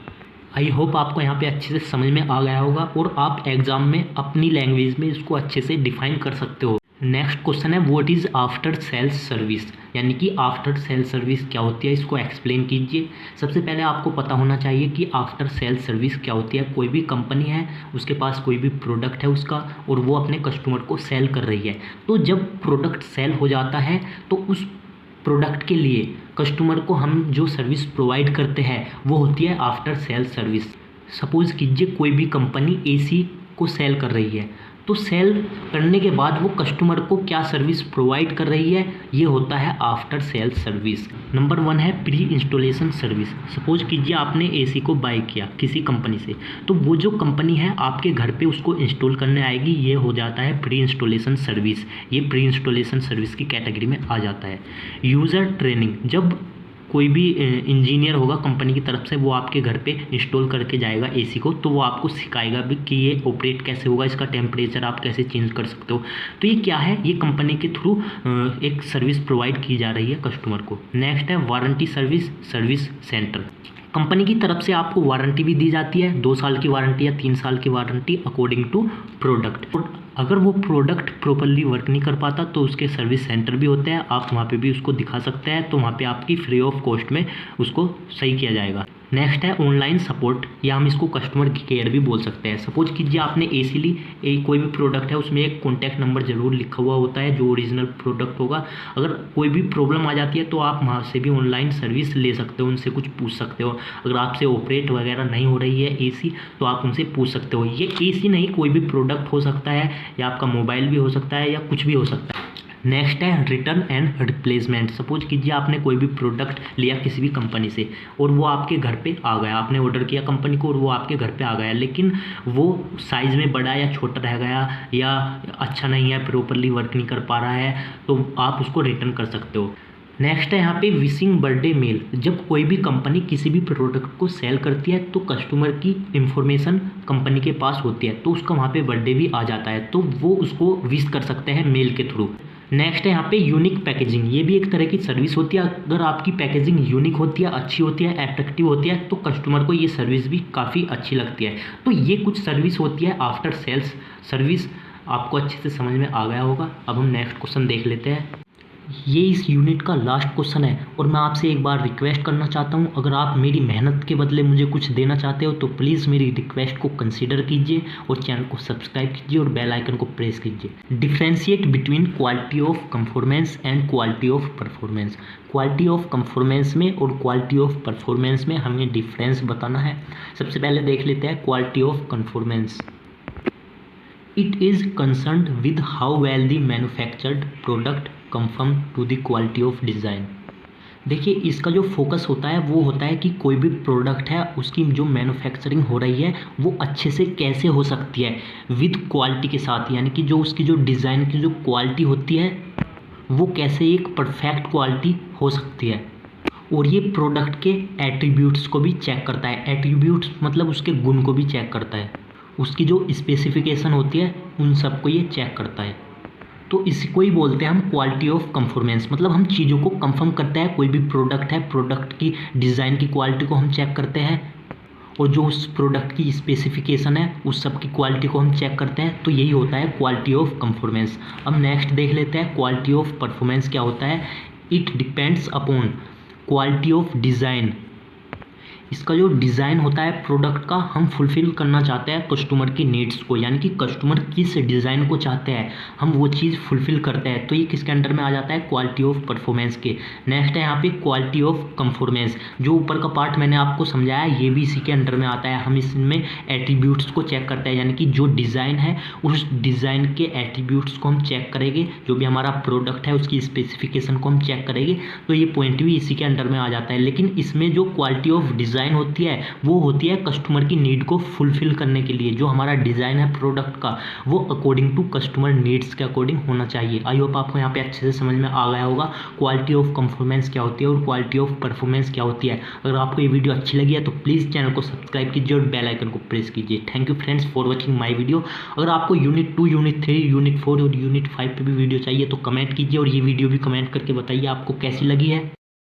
आई होप आपको यहाँ पे अच्छे से समझ में आ गया होगा और आप एग्ज़ाम में अपनी लैंग्वेज में इसको अच्छे से डिफाइन कर सकते हो। नेक्स्ट क्वेश्चन है what is after sales service, यानी कि आफ्टर सेल सर्विस क्या होती है, इसको एक्सप्लेन कीजिए। सबसे पहले आपको पता होना चाहिए कि आफ्टर सेल सर्विस क्या होती है। कोई भी कंपनी है, उसके पास कोई भी प्रोडक्ट है उसका और वो अपने कस्टमर को सेल कर रही है, तो जब प्रोडक्ट सेल हो जाता है तो उस प्रोडक्ट के लिए कस्टमर को हम जो सर्विस प्रोवाइड करते हैं वो होती है आफ्टर सेल सर्विस। सपोज़ कीजिए कोई भी कंपनी एसी को सेल कर रही है, तो सेल करने के बाद वो कस्टमर को क्या सर्विस प्रोवाइड कर रही है, ये होता है आफ्टर सेल सर्विस। नंबर 1 है प्री इंस्टॉलेशन सर्विस। सपोज कीजिए आपने एसी को बाय किया किसी कंपनी से, तो वो जो कंपनी है आपके घर पे उसको इंस्टॉल करने आएगी, ये हो जाता है प्री इंस्टॉलेशन सर्विस। ये प्री इंस्टॉलेशन सर्विस की कैटेगरी में आ जाता है। यूज़र ट्रेनिंग, जब कोई भी इंजीनियर होगा कंपनी की तरफ से वो आपके घर पे इंस्टॉल करके जाएगा एसी को, तो वो आपको सिखाएगा भी कि ये ऑपरेट कैसे होगा, इसका टेम्परेचर आप कैसे चेंज कर सकते हो। तो ये क्या है, ये कंपनी के थ्रू एक सर्विस प्रोवाइड की जा रही है कस्टमर को। नेक्स्ट है warranty service, service centre. Company की तरफ से आपको वारंटी भी दी जाती है, 2 साल की वारंटी या 3 साल की वारंटी अकॉर्डिंग टू प्रोडक्ट। अगर वो प्रोडक्ट प्रॉपरली वर्क नहीं कर पाता तो उसके सर्विस सेंटर भी होते हैं, आप वहाँ पे भी उसको दिखा सकते हैं, तो वहाँ पे आपकी फ्री ऑफ कॉस्ट में उसको सही किया जाएगा। नेक्स्ट है ऑनलाइन सपोर्ट, या हम इसको कस्टमर केयर भी बोल सकते हैं। सपोज कीजिए आपने एसी ली, कोई भी प्रोडक्ट है उसमें एक कॉन्टैक्ट नंबर ज़रूर लिखा हुआ होता है जो ओरिजिनल प्रोडक्ट होगा। अगर कोई भी प्रॉब्लम आ जाती है तो आप वहाँ से भी ऑनलाइन सर्विस ले सकते हो, उनसे कुछ पूछ सकते हो। अगर आपसे ऑपरेट वगैरह नहीं हो रही है एसी तो आप उनसे पूछ सकते हो। ये एसी नहीं, कोई भी प्रोडक्ट हो सकता है, या आपका मोबाइल भी हो सकता है, या कुछ भी हो सकता है। नेक्स्ट है रिटर्न एंड रिप्लेसमेंट। सपोज कीजिए आपने कोई भी प्रोडक्ट लिया किसी भी कंपनी से और वो आपके घर पे आ गया, आपने ऑर्डर किया कंपनी को और वो आपके घर पे आ गया, लेकिन वो साइज़ में बड़ा या छोटा रह गया, या अच्छा नहीं है, प्रॉपरली वर्क नहीं कर पा रहा है, तो आप उसको रिटर्न कर सकते हो। नेक्स्ट है यहाँ पे विशिंग बर्थडे मेल। जब कोई भी कंपनी किसी भी प्रोडक्ट को सेल करती है तो कस्टमर की इंफॉर्मेशन कंपनी के पास होती है, तो उसका वहाँ पे बर्थडे भी आ जाता है, तो वो उसको विश कर सकते हैं मेल के थ्रू। नेक्स्ट है यहाँ पे यूनिक पैकेजिंग। ये भी एक तरह की सर्विस होती है। अगर आपकी पैकेजिंग यूनिक होती है, अच्छी होती है, अट्रैक्टिव होती है, तो कस्टमर को ये सर्विस भी काफ़ी अच्छी लगती है। तो ये कुछ सर्विस होती है आफ्टर सेल्स सर्विस। आपको अच्छे से समझ में आ गया होगा। अब हम नेक्स्ट क्वेश्चन देख लेते हैं। ये इस यूनिट का लास्ट क्वेश्चन है और मैं आपसे एक बार रिक्वेस्ट करना चाहता हूँ, अगर आप मेरी मेहनत के बदले मुझे कुछ देना चाहते हो तो प्लीज़ मेरी रिक्वेस्ट को कंसीडर कीजिए और चैनल को सब्सक्राइब कीजिए और बेल आइकन को प्रेस कीजिए। Differentiate between quality of conformance and quality of performance. Quality of conformance में और क्वालिटी ऑफ परफॉर्मेंस में हमें डिफरेंस बताना है। सबसे पहले देख लेते हैं quality of conformance. It is concerned with how well the manufactured product conform to the quality of design। देखिए इसका जो फोकस होता है वो होता है कि कोई भी प्रोडक्ट है उसकी जो मैन्युफैक्चरिंग हो रही है वो अच्छे से कैसे हो सकती है विद क्वालिटी के साथ, यानी कि जो उसकी जो डिज़ाइन की जो क्वालिटी होती है वो कैसे एक परफेक्ट क्वालिटी हो सकती है। और ये प्रोडक्ट के एट्रीब्यूट्स को भी चेक करता है। एट्रीब्यूट्स मतलब उसके गुण को भी चेक करता है, उसकी जो स्पेसिफिकेशन होती है उन सब को ये चेक करता है। तो इसको ही बोलते हैं हम क्वालिटी ऑफ कंफॉर्मेंस। मतलब हम चीज़ों को कंफर्म करते हैं। कोई भी प्रोडक्ट है, प्रोडक्ट की डिज़ाइन की क्वालिटी को हम चेक करते हैं और जो उस प्रोडक्ट की स्पेसिफिकेशन है उस सब की क्वालिटी को हम चेक करते हैं। तो यही होता है क्वालिटी ऑफ कंफॉर्मेंस। अब नेक्स्ट देख लेते हैं क्वालिटी ऑफ परफॉर्मेंस क्या होता है। It depends upon quality of design. इसका जो डिज़ाइन होता है प्रोडक्ट का, हम फुलफ़िल करना चाहते हैं कस्टमर की नीड्स को, यानी कि कस्टमर किस डिज़ाइन को चाहते हैं हम वो चीज़ फुलफ़िल करते हैं। तो ये किसके अंडर में आ जाता है, क्वालिटी ऑफ परफॉर्मेंस के। नेक्स्ट है यहाँ पे क्वालिटी ऑफ कंफॉर्मेंस। जो ऊपर का पार्ट मैंने आपको समझाया ये भी इसी के अंडर में आता है। हम इसमें एट्रीब्यूट्स को चेक करते हैं, यानी कि जो डिज़ाइन है उस डिज़ाइन के एट्रीब्यूट्स को हम चेक करेंगे। जो भी हमारा प्रोडक्ट है उसकी स्पेसिफिकेशन को हम चेक करेंगे। तो ये पॉइंट भी इसी के अंडर में आ जाता है। लेकिन इसमें जो क्वालिटी ऑफ डिज़ाइन होती है वो होती है कस्टमर की नीड को फुलफिल करने के लिए। जो हमारा डिज़ाइन है प्रोडक्ट का वो अकॉर्डिंग टू कस्टमर नीड्स के अकॉर्डिंग होना चाहिए। आई होप आपको यहाँ पे अच्छे से समझ में आ गया होगा क्वालिटी ऑफ कंफॉर्मेंस क्या होती है और क्वालिटी ऑफ परफॉर्मेंस क्या होती है। अगर आपको ये वीडियो अच्छी लगी है तो प्लीज़ चैनल को सब्सक्राइब कीजिए और बेल आइकन को प्रेस कीजिए। Thank you friends for watching my video. अगर आपको यूनिट 2, यूनिट 3, यूनिट 4 और यूनिट 5 पे भी वीडियो चाहिए तो कमेंट कीजिए और ये वीडियो भी कमेंट करके बताइए आपको कैसी लगी है।